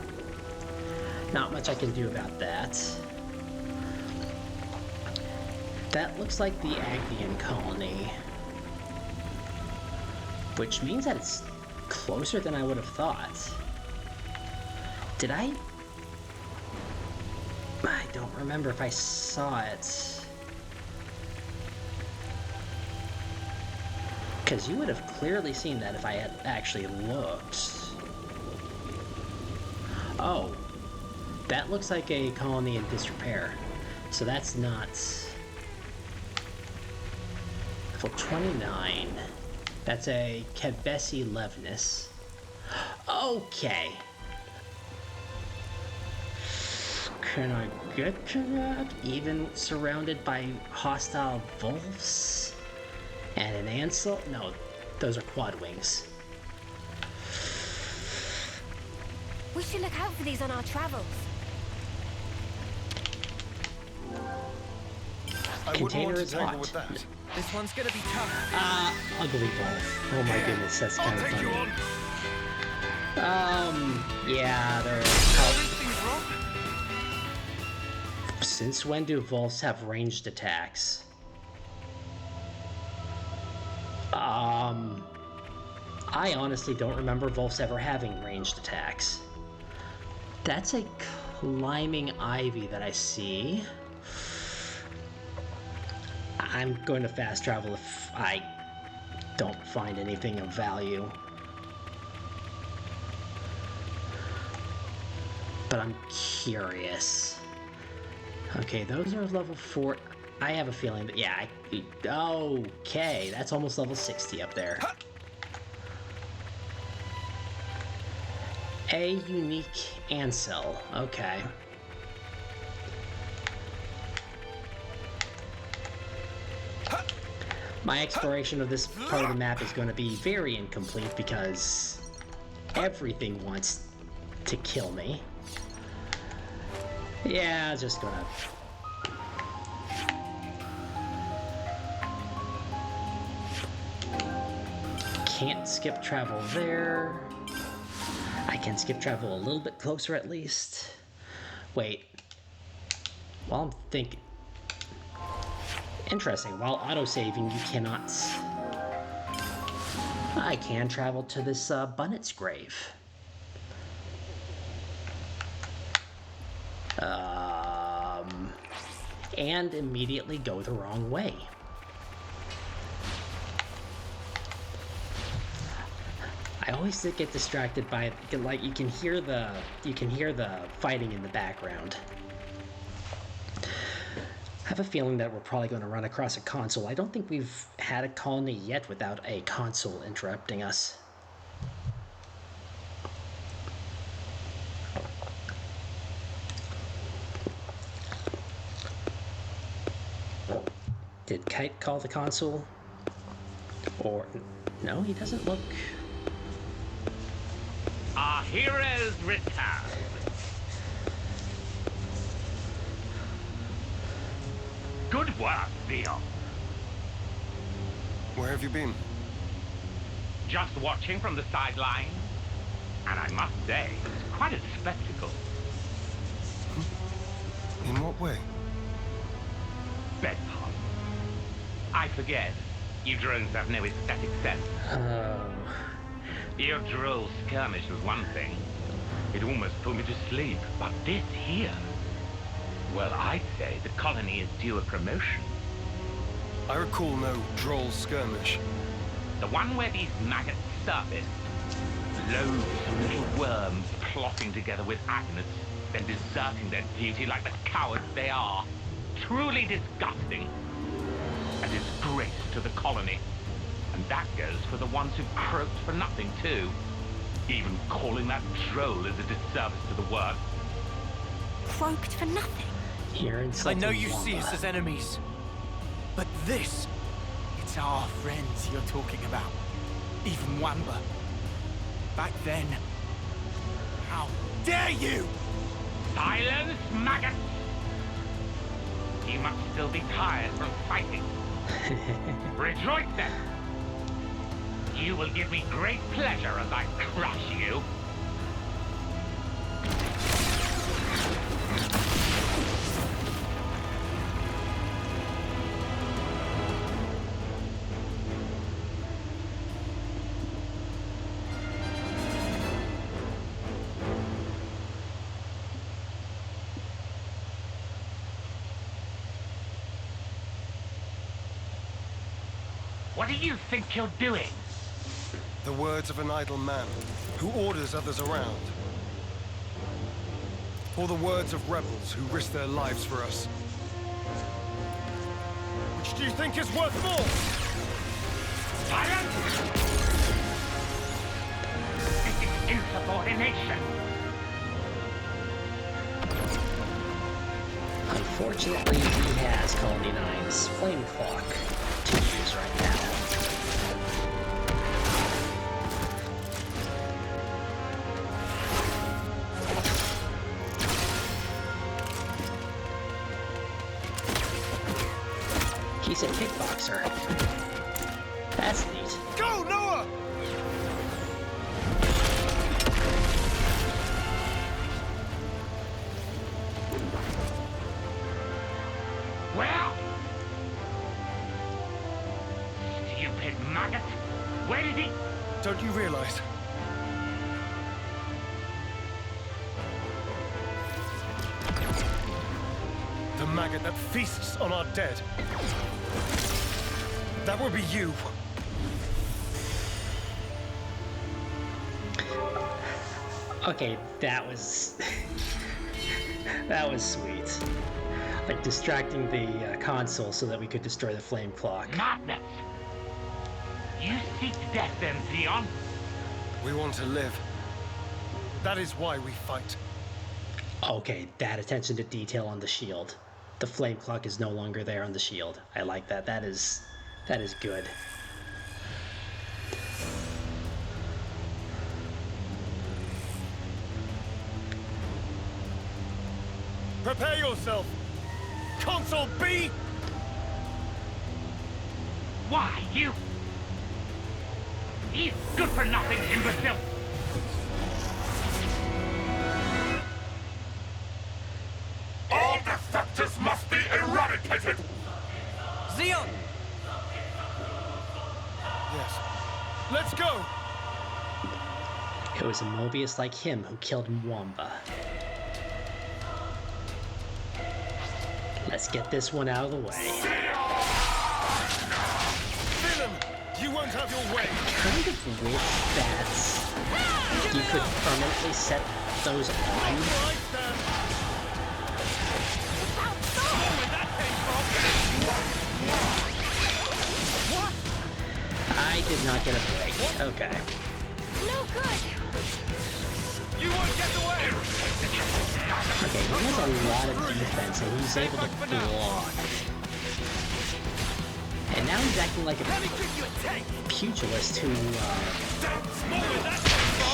Not much I can do about that. That looks like the Agnian colony. Which means that it's closer than I would have thought. Did I don't remember if I saw it. Because you would have clearly seen that if I had actually looked. Oh. That looks like a colony in disrepair. So that's not... Level 29. That's a Keves and Agnus. Okay. Can I get to that? Even surrounded by hostile wolves? And an ansel? No, those are quad wings. We should look out for these on our travels. I Container wouldn't is want to tangle hot. with that. This one's gonna be tough. Ugly wolf. Oh my goodness, that's kind of funny. Yeah, they're... Since when do wolves have ranged attacks? I honestly don't remember wolves ever having ranged attacks. That's a climbing ivy that I see. I'm going to fast travel if I don't find anything of value. But I'm curious. Okay, those are level 4. I have a feeling that, yeah, okay, that's almost level 60 up there. A unique ansel, okay. My exploration of this part of the map is going to be very incomplete because everything wants to kill me. Yeah, just gonna... Can't skip travel there. I can skip travel a little bit closer at least. Wait. While I'm thinking... Interesting, while autosaving you cannot... I can travel to this Bunnet's grave. And immediately go the wrong way. I always get distracted by, like, you can hear the fighting in the background. I have a feeling that we're probably going to run across a console. I don't think we've had a colony yet without a console interrupting us. Did Kite call the console? Or... no, he doesn't look... Our heroes return. Good work, Theo. Where have you been? Just watching from the sidelines. And I must say, it's quite a spectacle. In what way? Beg pardon. I forget. You drones have no aesthetic sense. Your droll skirmish was one thing. It almost put me to sleep. But this here... well, I'd say the colony is due a promotion. I recall no droll skirmish. The one where these maggots surfaced. Loads of little worms plotting together with Agnus, then deserting their duty like the cowards they are. Truly disgusting. A disgrace to the colony. And that goes for the ones who croaked for nothing, too. Even calling that droll is a disservice to the work. Croaked for nothing? I know you see us as enemies, but this... It's our friends you're talking about. Even Wamba. Back then... How dare you! Silence, maggots! You must still be tired from fighting. Rejoice then! You will give me great pleasure as I crush you. What do you think you're doing? The words of an idle man who orders others around. Or the words of rebels who risk their lives for us. Which do you think is worth more? Silence! This is insubordination. Fortunately, he has Colony 9's Flame Clock to use right now. He's a kickboxer. That's neat. Go, Noah! Well? Stupid maggot. Where did he... Don't you realize? The maggot that feasts on our dead. That will be you. Okay, that was... that was sweet. Like, distracting the console so that we could destroy the flame clock. Madness! You seek death then, Zeon? We want to live. That is why we fight. Okay, that attention to detail on the shield. The flame clock is no longer there on the shield. I like that. That is good. Prepare yourself! Console B! Why, you... He's good for nothing, imbecile! All defectors must be eradicated! Xeon! Yes. Let's go! It was a Mobius like him who killed Mwamba. Let's get this one out of the way. Villain! You won't have your way! I kind of wish that you could permanently set those on. I did not get a break. Okay. No good. You won't get away! Okay, he has a lot of defense and he's able to block. And now he's acting like a pugilist who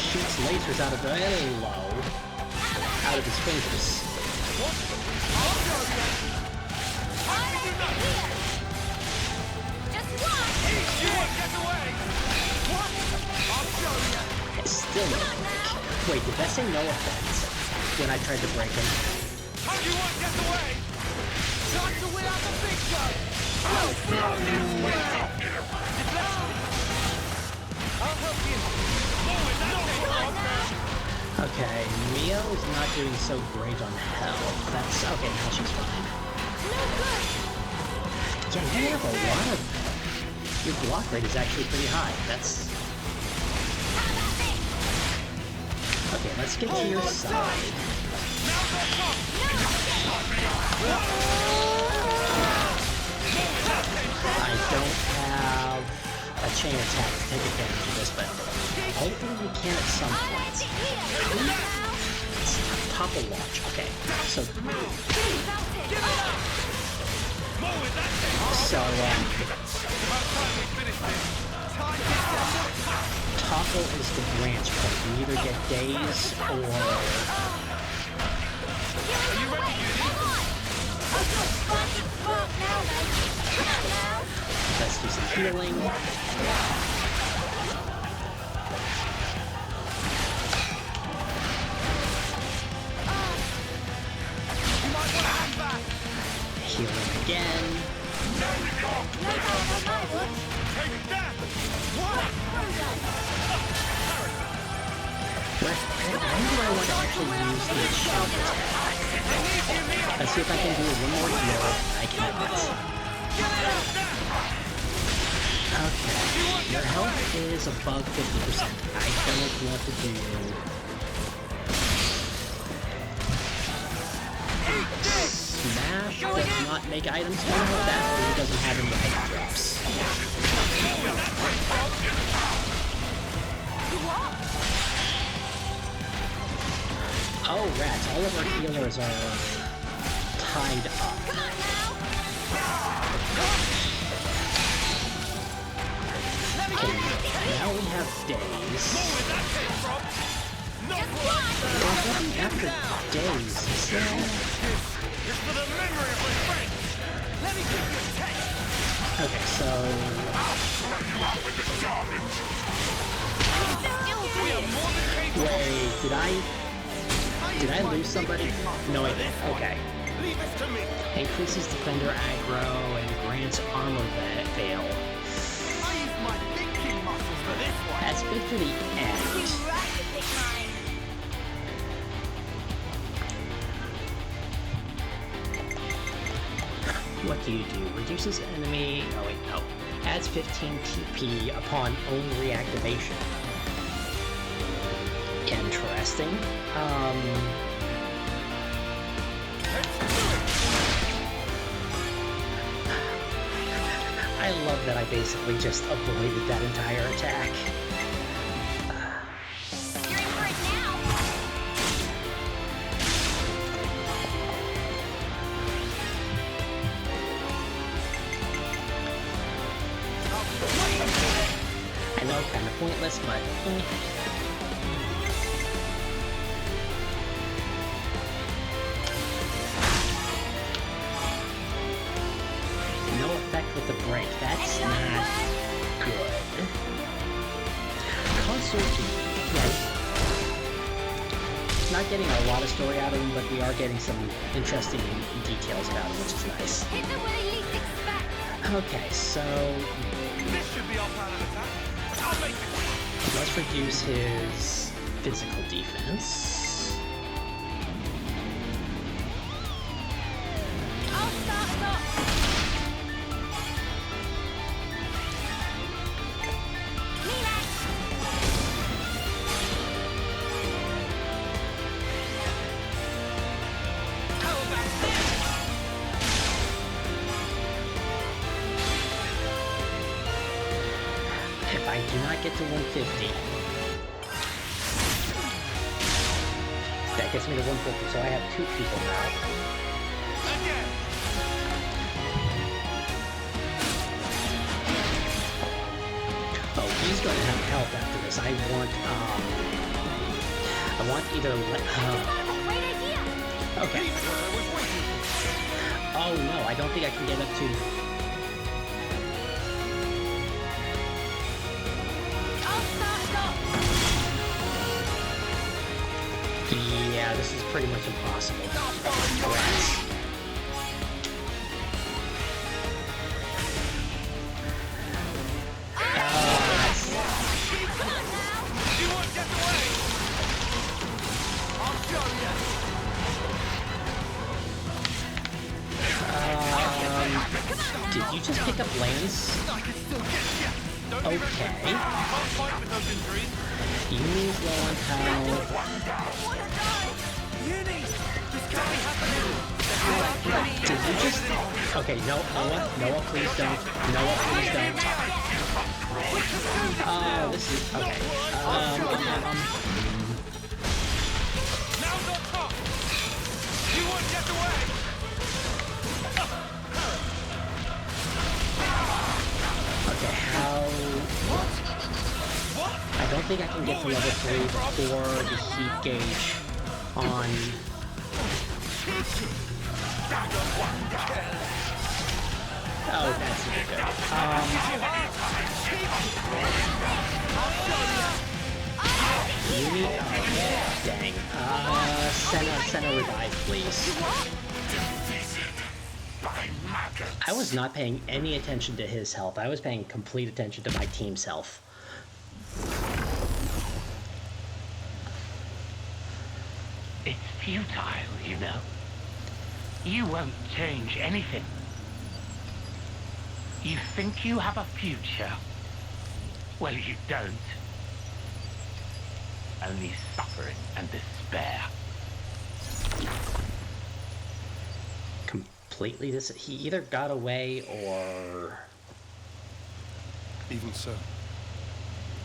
shoots lasers out of the out of his fingers. It's still no break. Wait, did that say no offense when I tried to break him? You won't get away! Time to win out the big show! I'll help you! Okay, Mio is not doing so great on health. That's okay, now she's fine. Yeah, you have a lot of... Your block rate is actually pretty high. That's... Okay, let's get to your side. I don't have a chain attack to take advantage of this, but hopefully we can at some point. Topple launch, okay. So Topple is the branch point. You either get daze or... Let's do some healing. Healing again. When do I want to actually use the shield attack? Let's see if I can do one more heal. I cannot. Okay, your health is above 50%. I don't want to do... Smash does not make items for that, or he doesn't have any item drops. Oh, rats. All of our healers are tied up. Okay, now we have days. There's nothing after days, is there? Okay, so... Wait, did I lose somebody? No, I didn't. Okay. Increases defender aggro and grants armor veil. That's good for the end. What do? Reduces enemy... Oh wait, no. Adds 15 TP upon own reactivation. Interesting. I love that I basically just avoided that entire attack. You're in for it now. I know, kind of pointless, but... No effect with the break. That's not good. Consort, yeah. Not getting a lot of story out of him, but we are getting some interesting details about him, which is nice. Okay, so... This should be our plan of attack. I'll make it. Let's reduce his physical defense. I'll start us off. If I do not get to 150, that gets me to 150, so I have 2 people now. Oh, he's going to have help after this. I want either... okay. Oh no, I don't think I can get up to... Yeah, this is pretty much impossible. Rats. Did you just pick up lands? Okay. Uni's low on health. Did you just... Okay, no, Noah, please don't. Noah, please don't. Oh, this is... Okay. Now's our top. You won't get away. Okay, how... I don't think I can get to level 3 before the heat gauge on... Oh, that's not good. You need... Oh, dang. Senna revive, please. I was not paying any attention to his health. I was paying complete attention to my team's health. It's futile, you know. You won't change anything. You think you have a future? Well, you don't. Only suffering and despair. Completely this... He either got away or... Even so,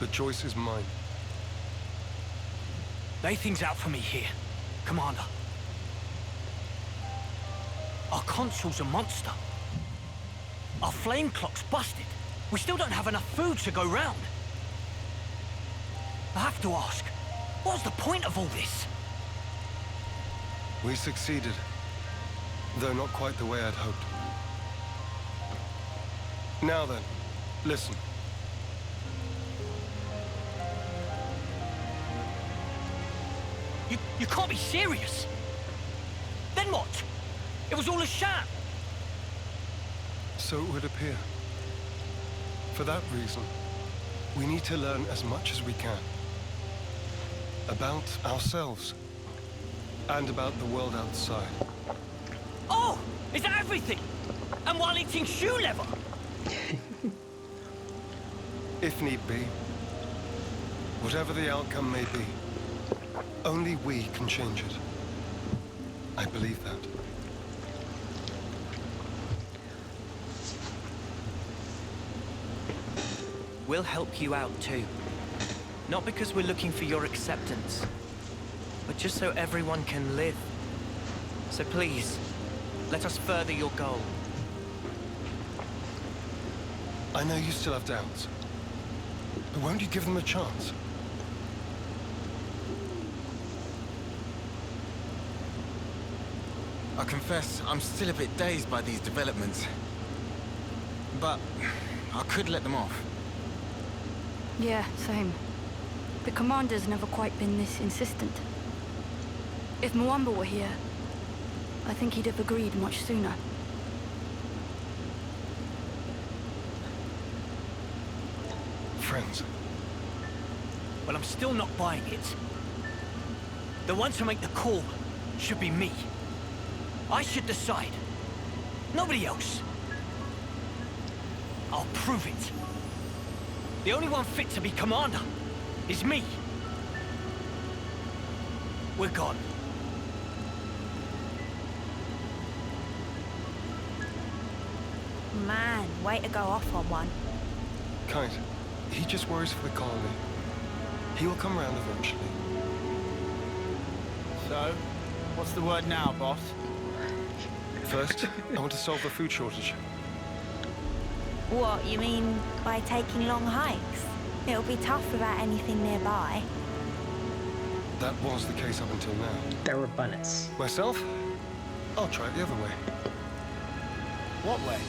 the choice is mine. Lay things out for me here, Commander. I'll do my best. But I can't promise anything. Okay, so... I'll do my best. But I can't promise anything. Let's... Commander. Okay, so... Our console's a monster. Our flame clock's busted. We still don't have enough food to go round. I have to ask, what's the point of all this? We succeeded, though not quite the way I'd hoped. Now then, listen. You can't be serious. Then what? It was all a sham. So it would appear. For that reason, we need to learn as much as we can. About ourselves. And about the world outside. Oh! Is that everything? And while eating shoe leather? If need be. Whatever the outcome may be. Only we can change it. I believe that. We'll help you out too. Not because we're looking for your acceptance, but just so everyone can live. So please, let us further your goal. I know you still have doubts. But won't you give them a chance? I confess, I'm still a bit dazed by these developments. But I could let them off. Yeah, same. The commander's never quite been this insistent. If Mwamba were here, I think he'd have agreed much sooner. Friends. Well, I'm still not buying it. The one to make the call should be me. I should decide. Nobody else. I'll prove it. The only one fit to be commander is me. We're gone. Man, way to go off on one. Kite, he just worries for the colony. He will come around eventually. So, what's the word now, boss? First, I want to solve the food shortage. What, you mean by taking long hikes? It'll be tough without anything nearby. That was the case up until now. There were bullets. Myself? I'll try it the other way. What way?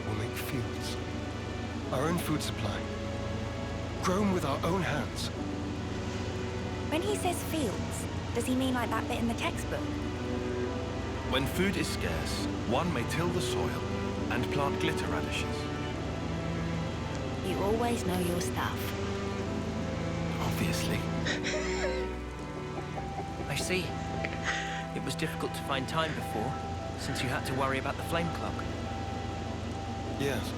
We'll make fields. Our own food supply. Grown with our own hands. When he says fields, does he mean like that bit in the textbook? When food is scarce, one may till the soil and plant glitter radishes. You always know your stuff. Obviously. I see. It was difficult to find time before, since you had to worry about the flame clock. Yes,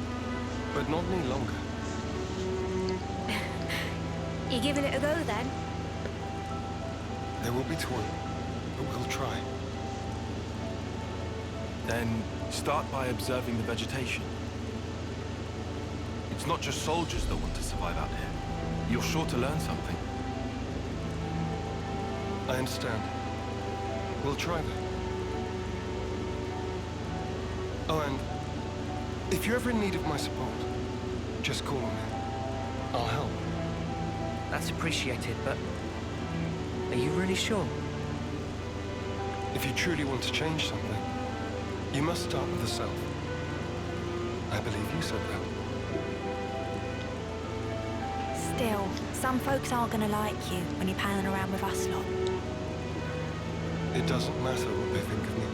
but not any longer. You giving it a go then? There will be toil, but we'll try. Then start by observing the vegetation. It's not just soldiers that want to survive out here. You're sure to learn something. I understand. We'll try that. Oh, and if you're ever in need of my support, just call on me. I'll help. That's appreciated, but are you really sure? If you truly want to change something, you must start with the self. I believe you said that. Still, some folks aren't gonna like you when you're palling around with us lot. It doesn't matter what they think of me.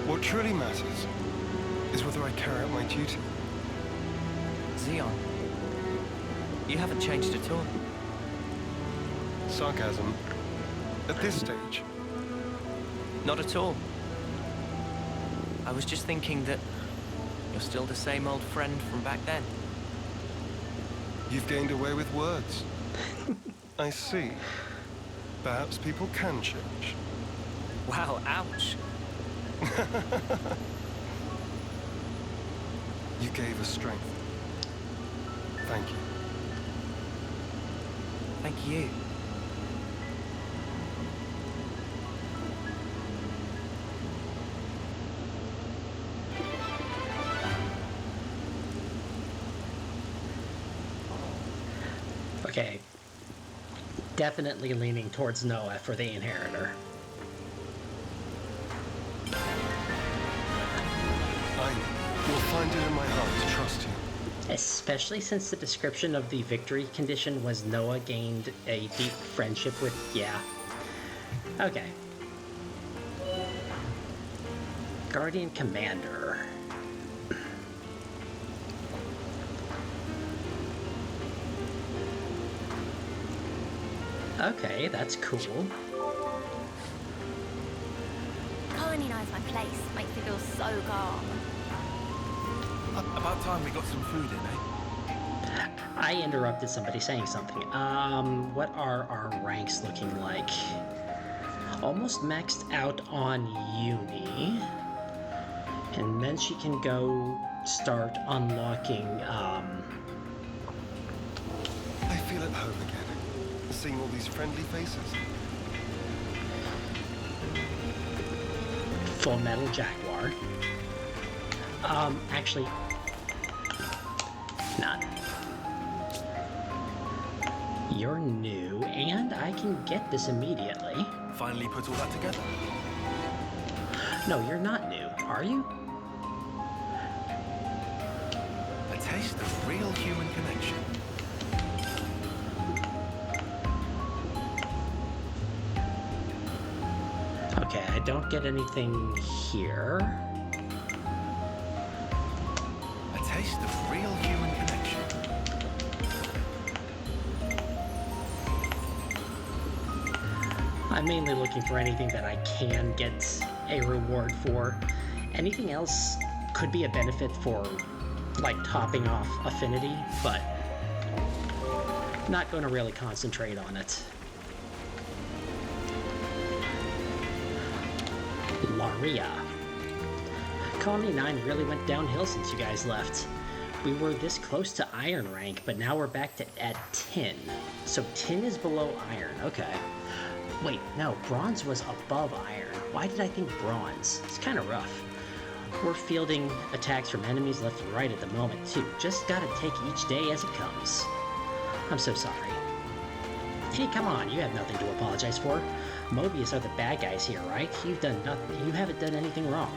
What truly matters is whether I carry out my duty. Xeon, you haven't changed at all. Sarcasm. At this stage. Not at all. I was just thinking that you're still the same old friend from back then. You've gained away with words. I see. Perhaps people can change. Wow, ouch. You gave us strength. Thank you. Thank you. Okay. Definitely leaning towards Noah for the inheritor. I will find it in my heart to trust you. Especially since the description of the victory condition was Noah gained a deep friendship with... yeah. Okay. Guardian Commander. Okay, that's cool. Barney knows my place. Makes me feel so calm. About time we got some food in, eh? I interrupted somebody saying something. What are our ranks looking like? Almost maxed out on Uni. And then she can go start unlocking, I feel at home again, seeing all these friendly faces. Full Metal Jaguar. Actually, not. You're new, and I can get this immediately. Finally put all that together. No, you're not new, are you? A taste of real human connection. Okay, I don't get anything here. A taste of real human connection. I'm mainly looking for anything that I can get a reward for. Anything else could be a benefit for, like, topping off affinity, but not going to really concentrate on it. Laria. Colony 9 really went downhill since you guys left. We were this close to Iron rank, but now we're back at Tin. So Tin is below Iron, okay. Wait, no, Bronze was above Iron. Why did I think Bronze? It's kind of rough. We're fielding attacks from enemies left and right at the moment, too. Just gotta take each day as it comes. I'm so sorry. Hey, come on, you have nothing to apologize for. Mobius are the bad guys here, right? You've done nothing. You haven't done anything wrong.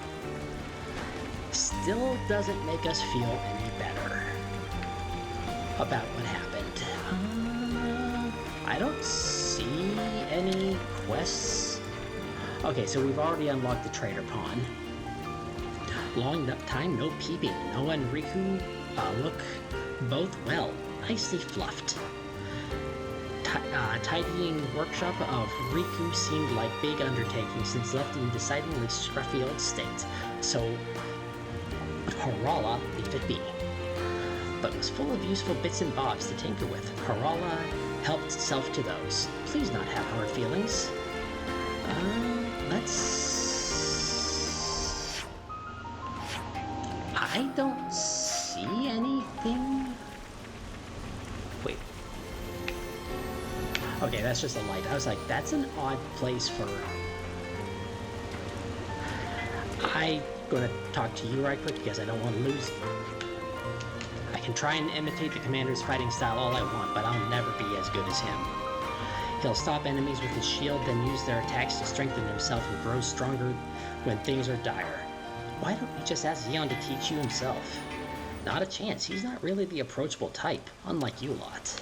Still doesn't make us feel any better about what happened. I don't see any quests. Okay, so we've already unlocked the Trader Pawn. Long time no peeping. Noah and Riku look both well. Nicely fluffed. Tidying workshop of Riku seemed like big undertaking since left in decidedly scruffy old state. So Harala leave it be. But was full of useful bits and bobs to tinker with. Harala helped itself to those. Please not have hard feelings. Let's... I don't see anything. Wait. Okay, that's just a light. I was like, that's an odd place for... I'm gonna talk to you right quick because I don't want to lose. I can try and imitate the commander's fighting style all I want, but I'll never be as good as him. He'll stop enemies with his shield, then use their attacks to strengthen himself and grow stronger when things are dire. Why don't you just ask Xeon to teach you himself? Not a chance. He's not really the approachable type, unlike you lot.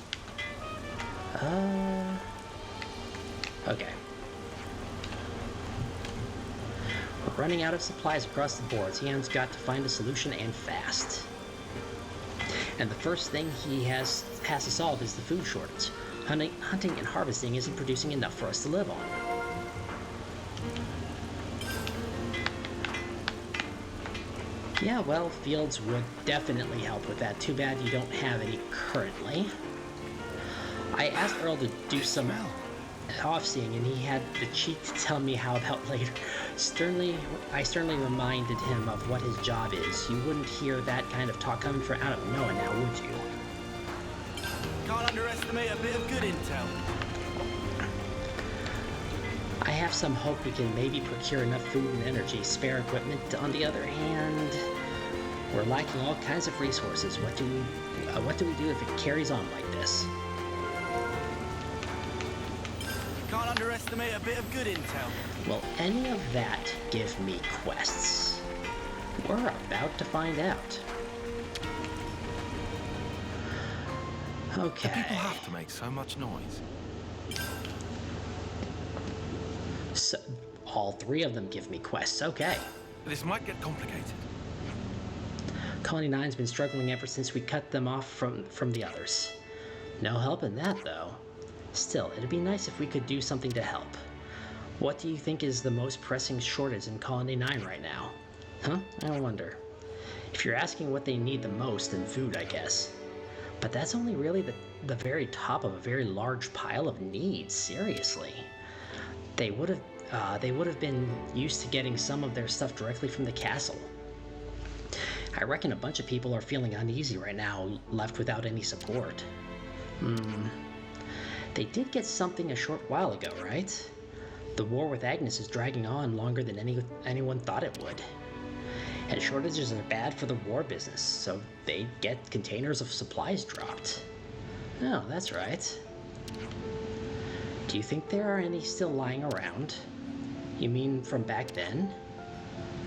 Okay. We're running out of supplies across the board. Xeon's got to find a solution, and fast. And the first thing he has to solve is the food shortage. Hunting and harvesting isn't producing enough for us to live on. Yeah, well, fields would definitely help with that. Too bad you don't have any currently. I asked Earl to do some off-seeing, and he had the cheek to tell me how about later. I sternly reminded him of what his job is. You wouldn't hear that kind of talk coming from out of Noah now, would you? Can't underestimate a bit of good intel. I have some hope we can maybe procure enough food and energy. Spare equipment, on the other hand, we're lacking all kinds of resources. What do we do if it carries on like this? underestimate a bit of good intel? Will any of that give me quests? We're about to find out. Okay. Do people have to make so much noise? So, all three of them give me quests. Okay. This might get complicated. Colony 9's been struggling ever since we cut them off from the others. No help in that, though. Still, it'd be nice if we could do something to help. What do you think is the most pressing shortage in Colony 9 right now? Huh? I wonder. If you're asking what they need the most, then food, I guess. But that's only really the very top of a very large pile of needs, seriously. They would have been used to getting some of their stuff directly from the castle. I reckon a bunch of people are feeling uneasy right now, left without any support. They did get something a short while ago, right? The war with Agnus is dragging on longer than anyone thought it would. And shortages are bad for the war business, so they get containers of supplies dropped. Oh, that's right. Do you think there are any still lying around? You mean from back then?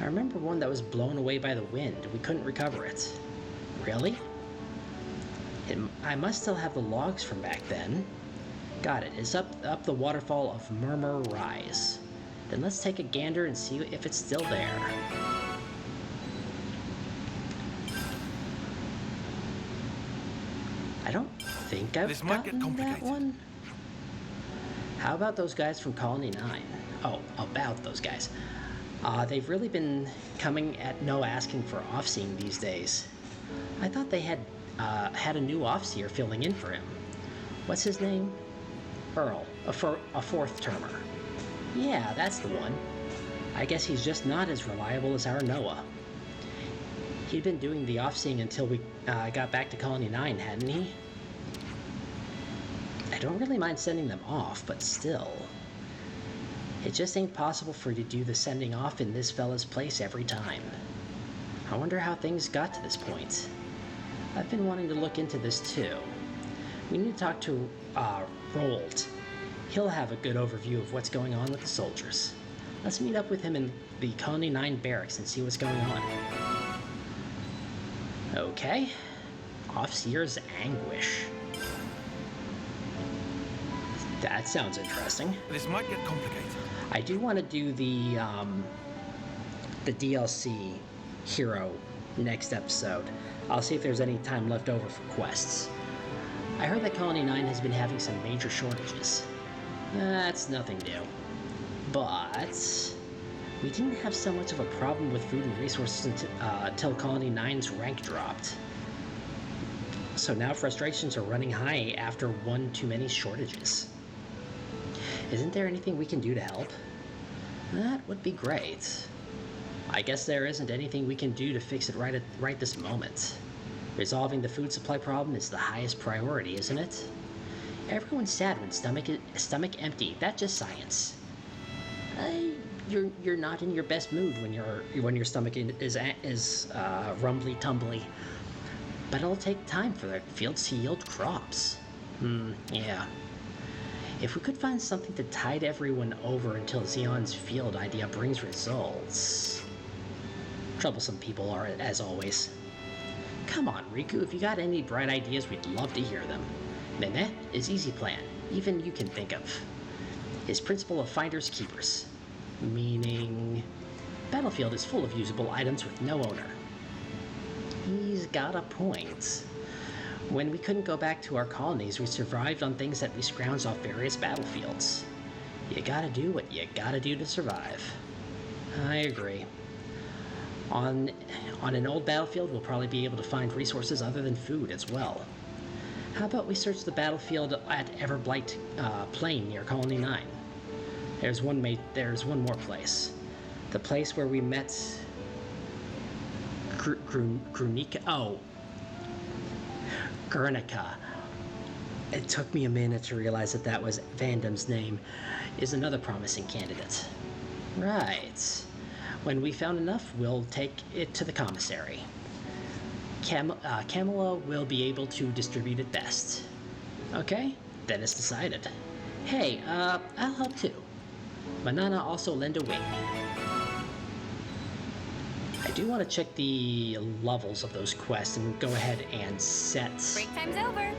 I remember one that was blown away by the wind. We couldn't recover it. Really? I must still have the logs from back then. Got it. It's up the waterfall of Murmur Rise. Then let's take a gander and see if it's still there. I don't think I've gotten that one. How about those guys from Colony 9? Oh, about those guys. They've really been coming at no asking for Offseeing these days. I thought they had a new Offseer filling in for him. What's his name? Earl, a fourth termer. Yeah, that's the one. I guess he's just not as reliable as our Noah. He'd been doing the Offseeing until we got back to Colony 9, hadn't he? I don't really mind sending them off, but still. It just ain't possible for you to do the sending off in this fella's place every time. I wonder how things got to this point. I've been wanting to look into this too. We need to talk to Rold. He'll have a good overview of what's going on with the soldiers. Let's meet up with him in the Colony 9 barracks and see what's going on. Okay. Offseer's Anguish. That sounds interesting. This might get complicated. I do want to do the DLC hero next episode. I'll see if there's any time left over for quests. I heard that Colony 9 has been having some major shortages. That's nothing new. But we didn't have so much of a problem with food and resources until Colony 9's rank dropped. So now frustrations are running high after one too many shortages. Isn't there anything we can do to help? That would be great. I guess there isn't anything we can do to fix it right this moment. Resolving the food supply problem is the highest priority, isn't it? Everyone's sad when stomach empty. That's just science. You're not in your best mood when your stomach is rumbly tumbly. But it'll take time for the fields to yield crops. Yeah. If we could find something to tide everyone over until Xion's field idea brings results. Troublesome people are, as always. Come on, Riku, if you got any bright ideas, we'd love to hear them. Mehmet is easy plan, even you can think of. His principle of finders keepers. Meaning, Battlefield is full of usable items with no owner. He's got a point. When we couldn't go back to our colonies, we survived on things that we scrounged off various battlefields. You gotta do what you gotta do to survive. I agree. On an old battlefield, we'll probably be able to find resources other than food as well. How about we search the battlefield at Everblight Plain near Colony 9? There's one more place. The place where we met Guernica. It took me a minute to realize that was Vandam's name, is another promising candidate. Right. When we found enough, we'll take it to the commissary. Camilla will be able to distribute it best. Okay, then it's decided. Hey, I'll help too. Manana also lend a wing. I do want to check the levels of those quests and go ahead and set... Break time's over.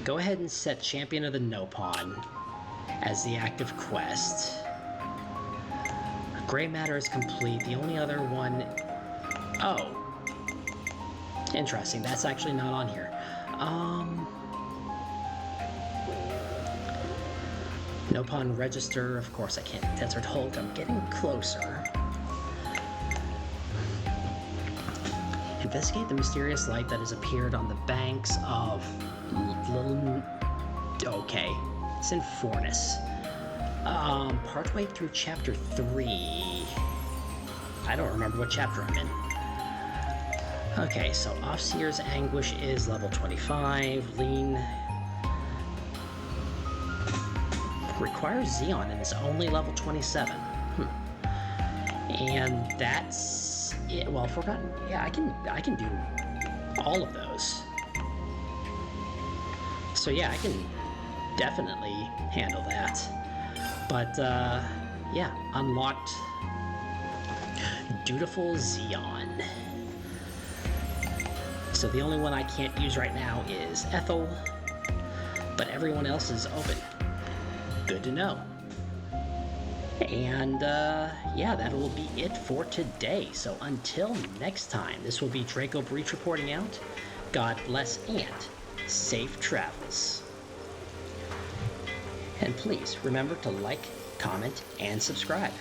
Go ahead and set Champion of the Nopon as the active quest. Gray Matter is complete. The only other one... Oh. Interesting. That's actually not on here. Nopon Register. Of course I can't. Desert Hulk. I'm getting closer. Investigate the mysterious light that has appeared on the banks of Little... Okay. It's in Fornis. Partway through chapter 3. I don't remember what chapter I'm in. Okay, so Offseer's Anguish is level 25. Lean requires Xeon and is only level 27. And that's it. Well, Forgotten. Yeah, I can do all of those. So yeah, I can definitely handle that. But yeah, unlocked Dutiful Xeon. So the only one I can't use right now is Ethel, but everyone else is open. Good to know. And yeah, that'll be it for today. So until next time, this will be Draco Breach reporting out. God bless and safe travels. And please remember to like, comment, and subscribe.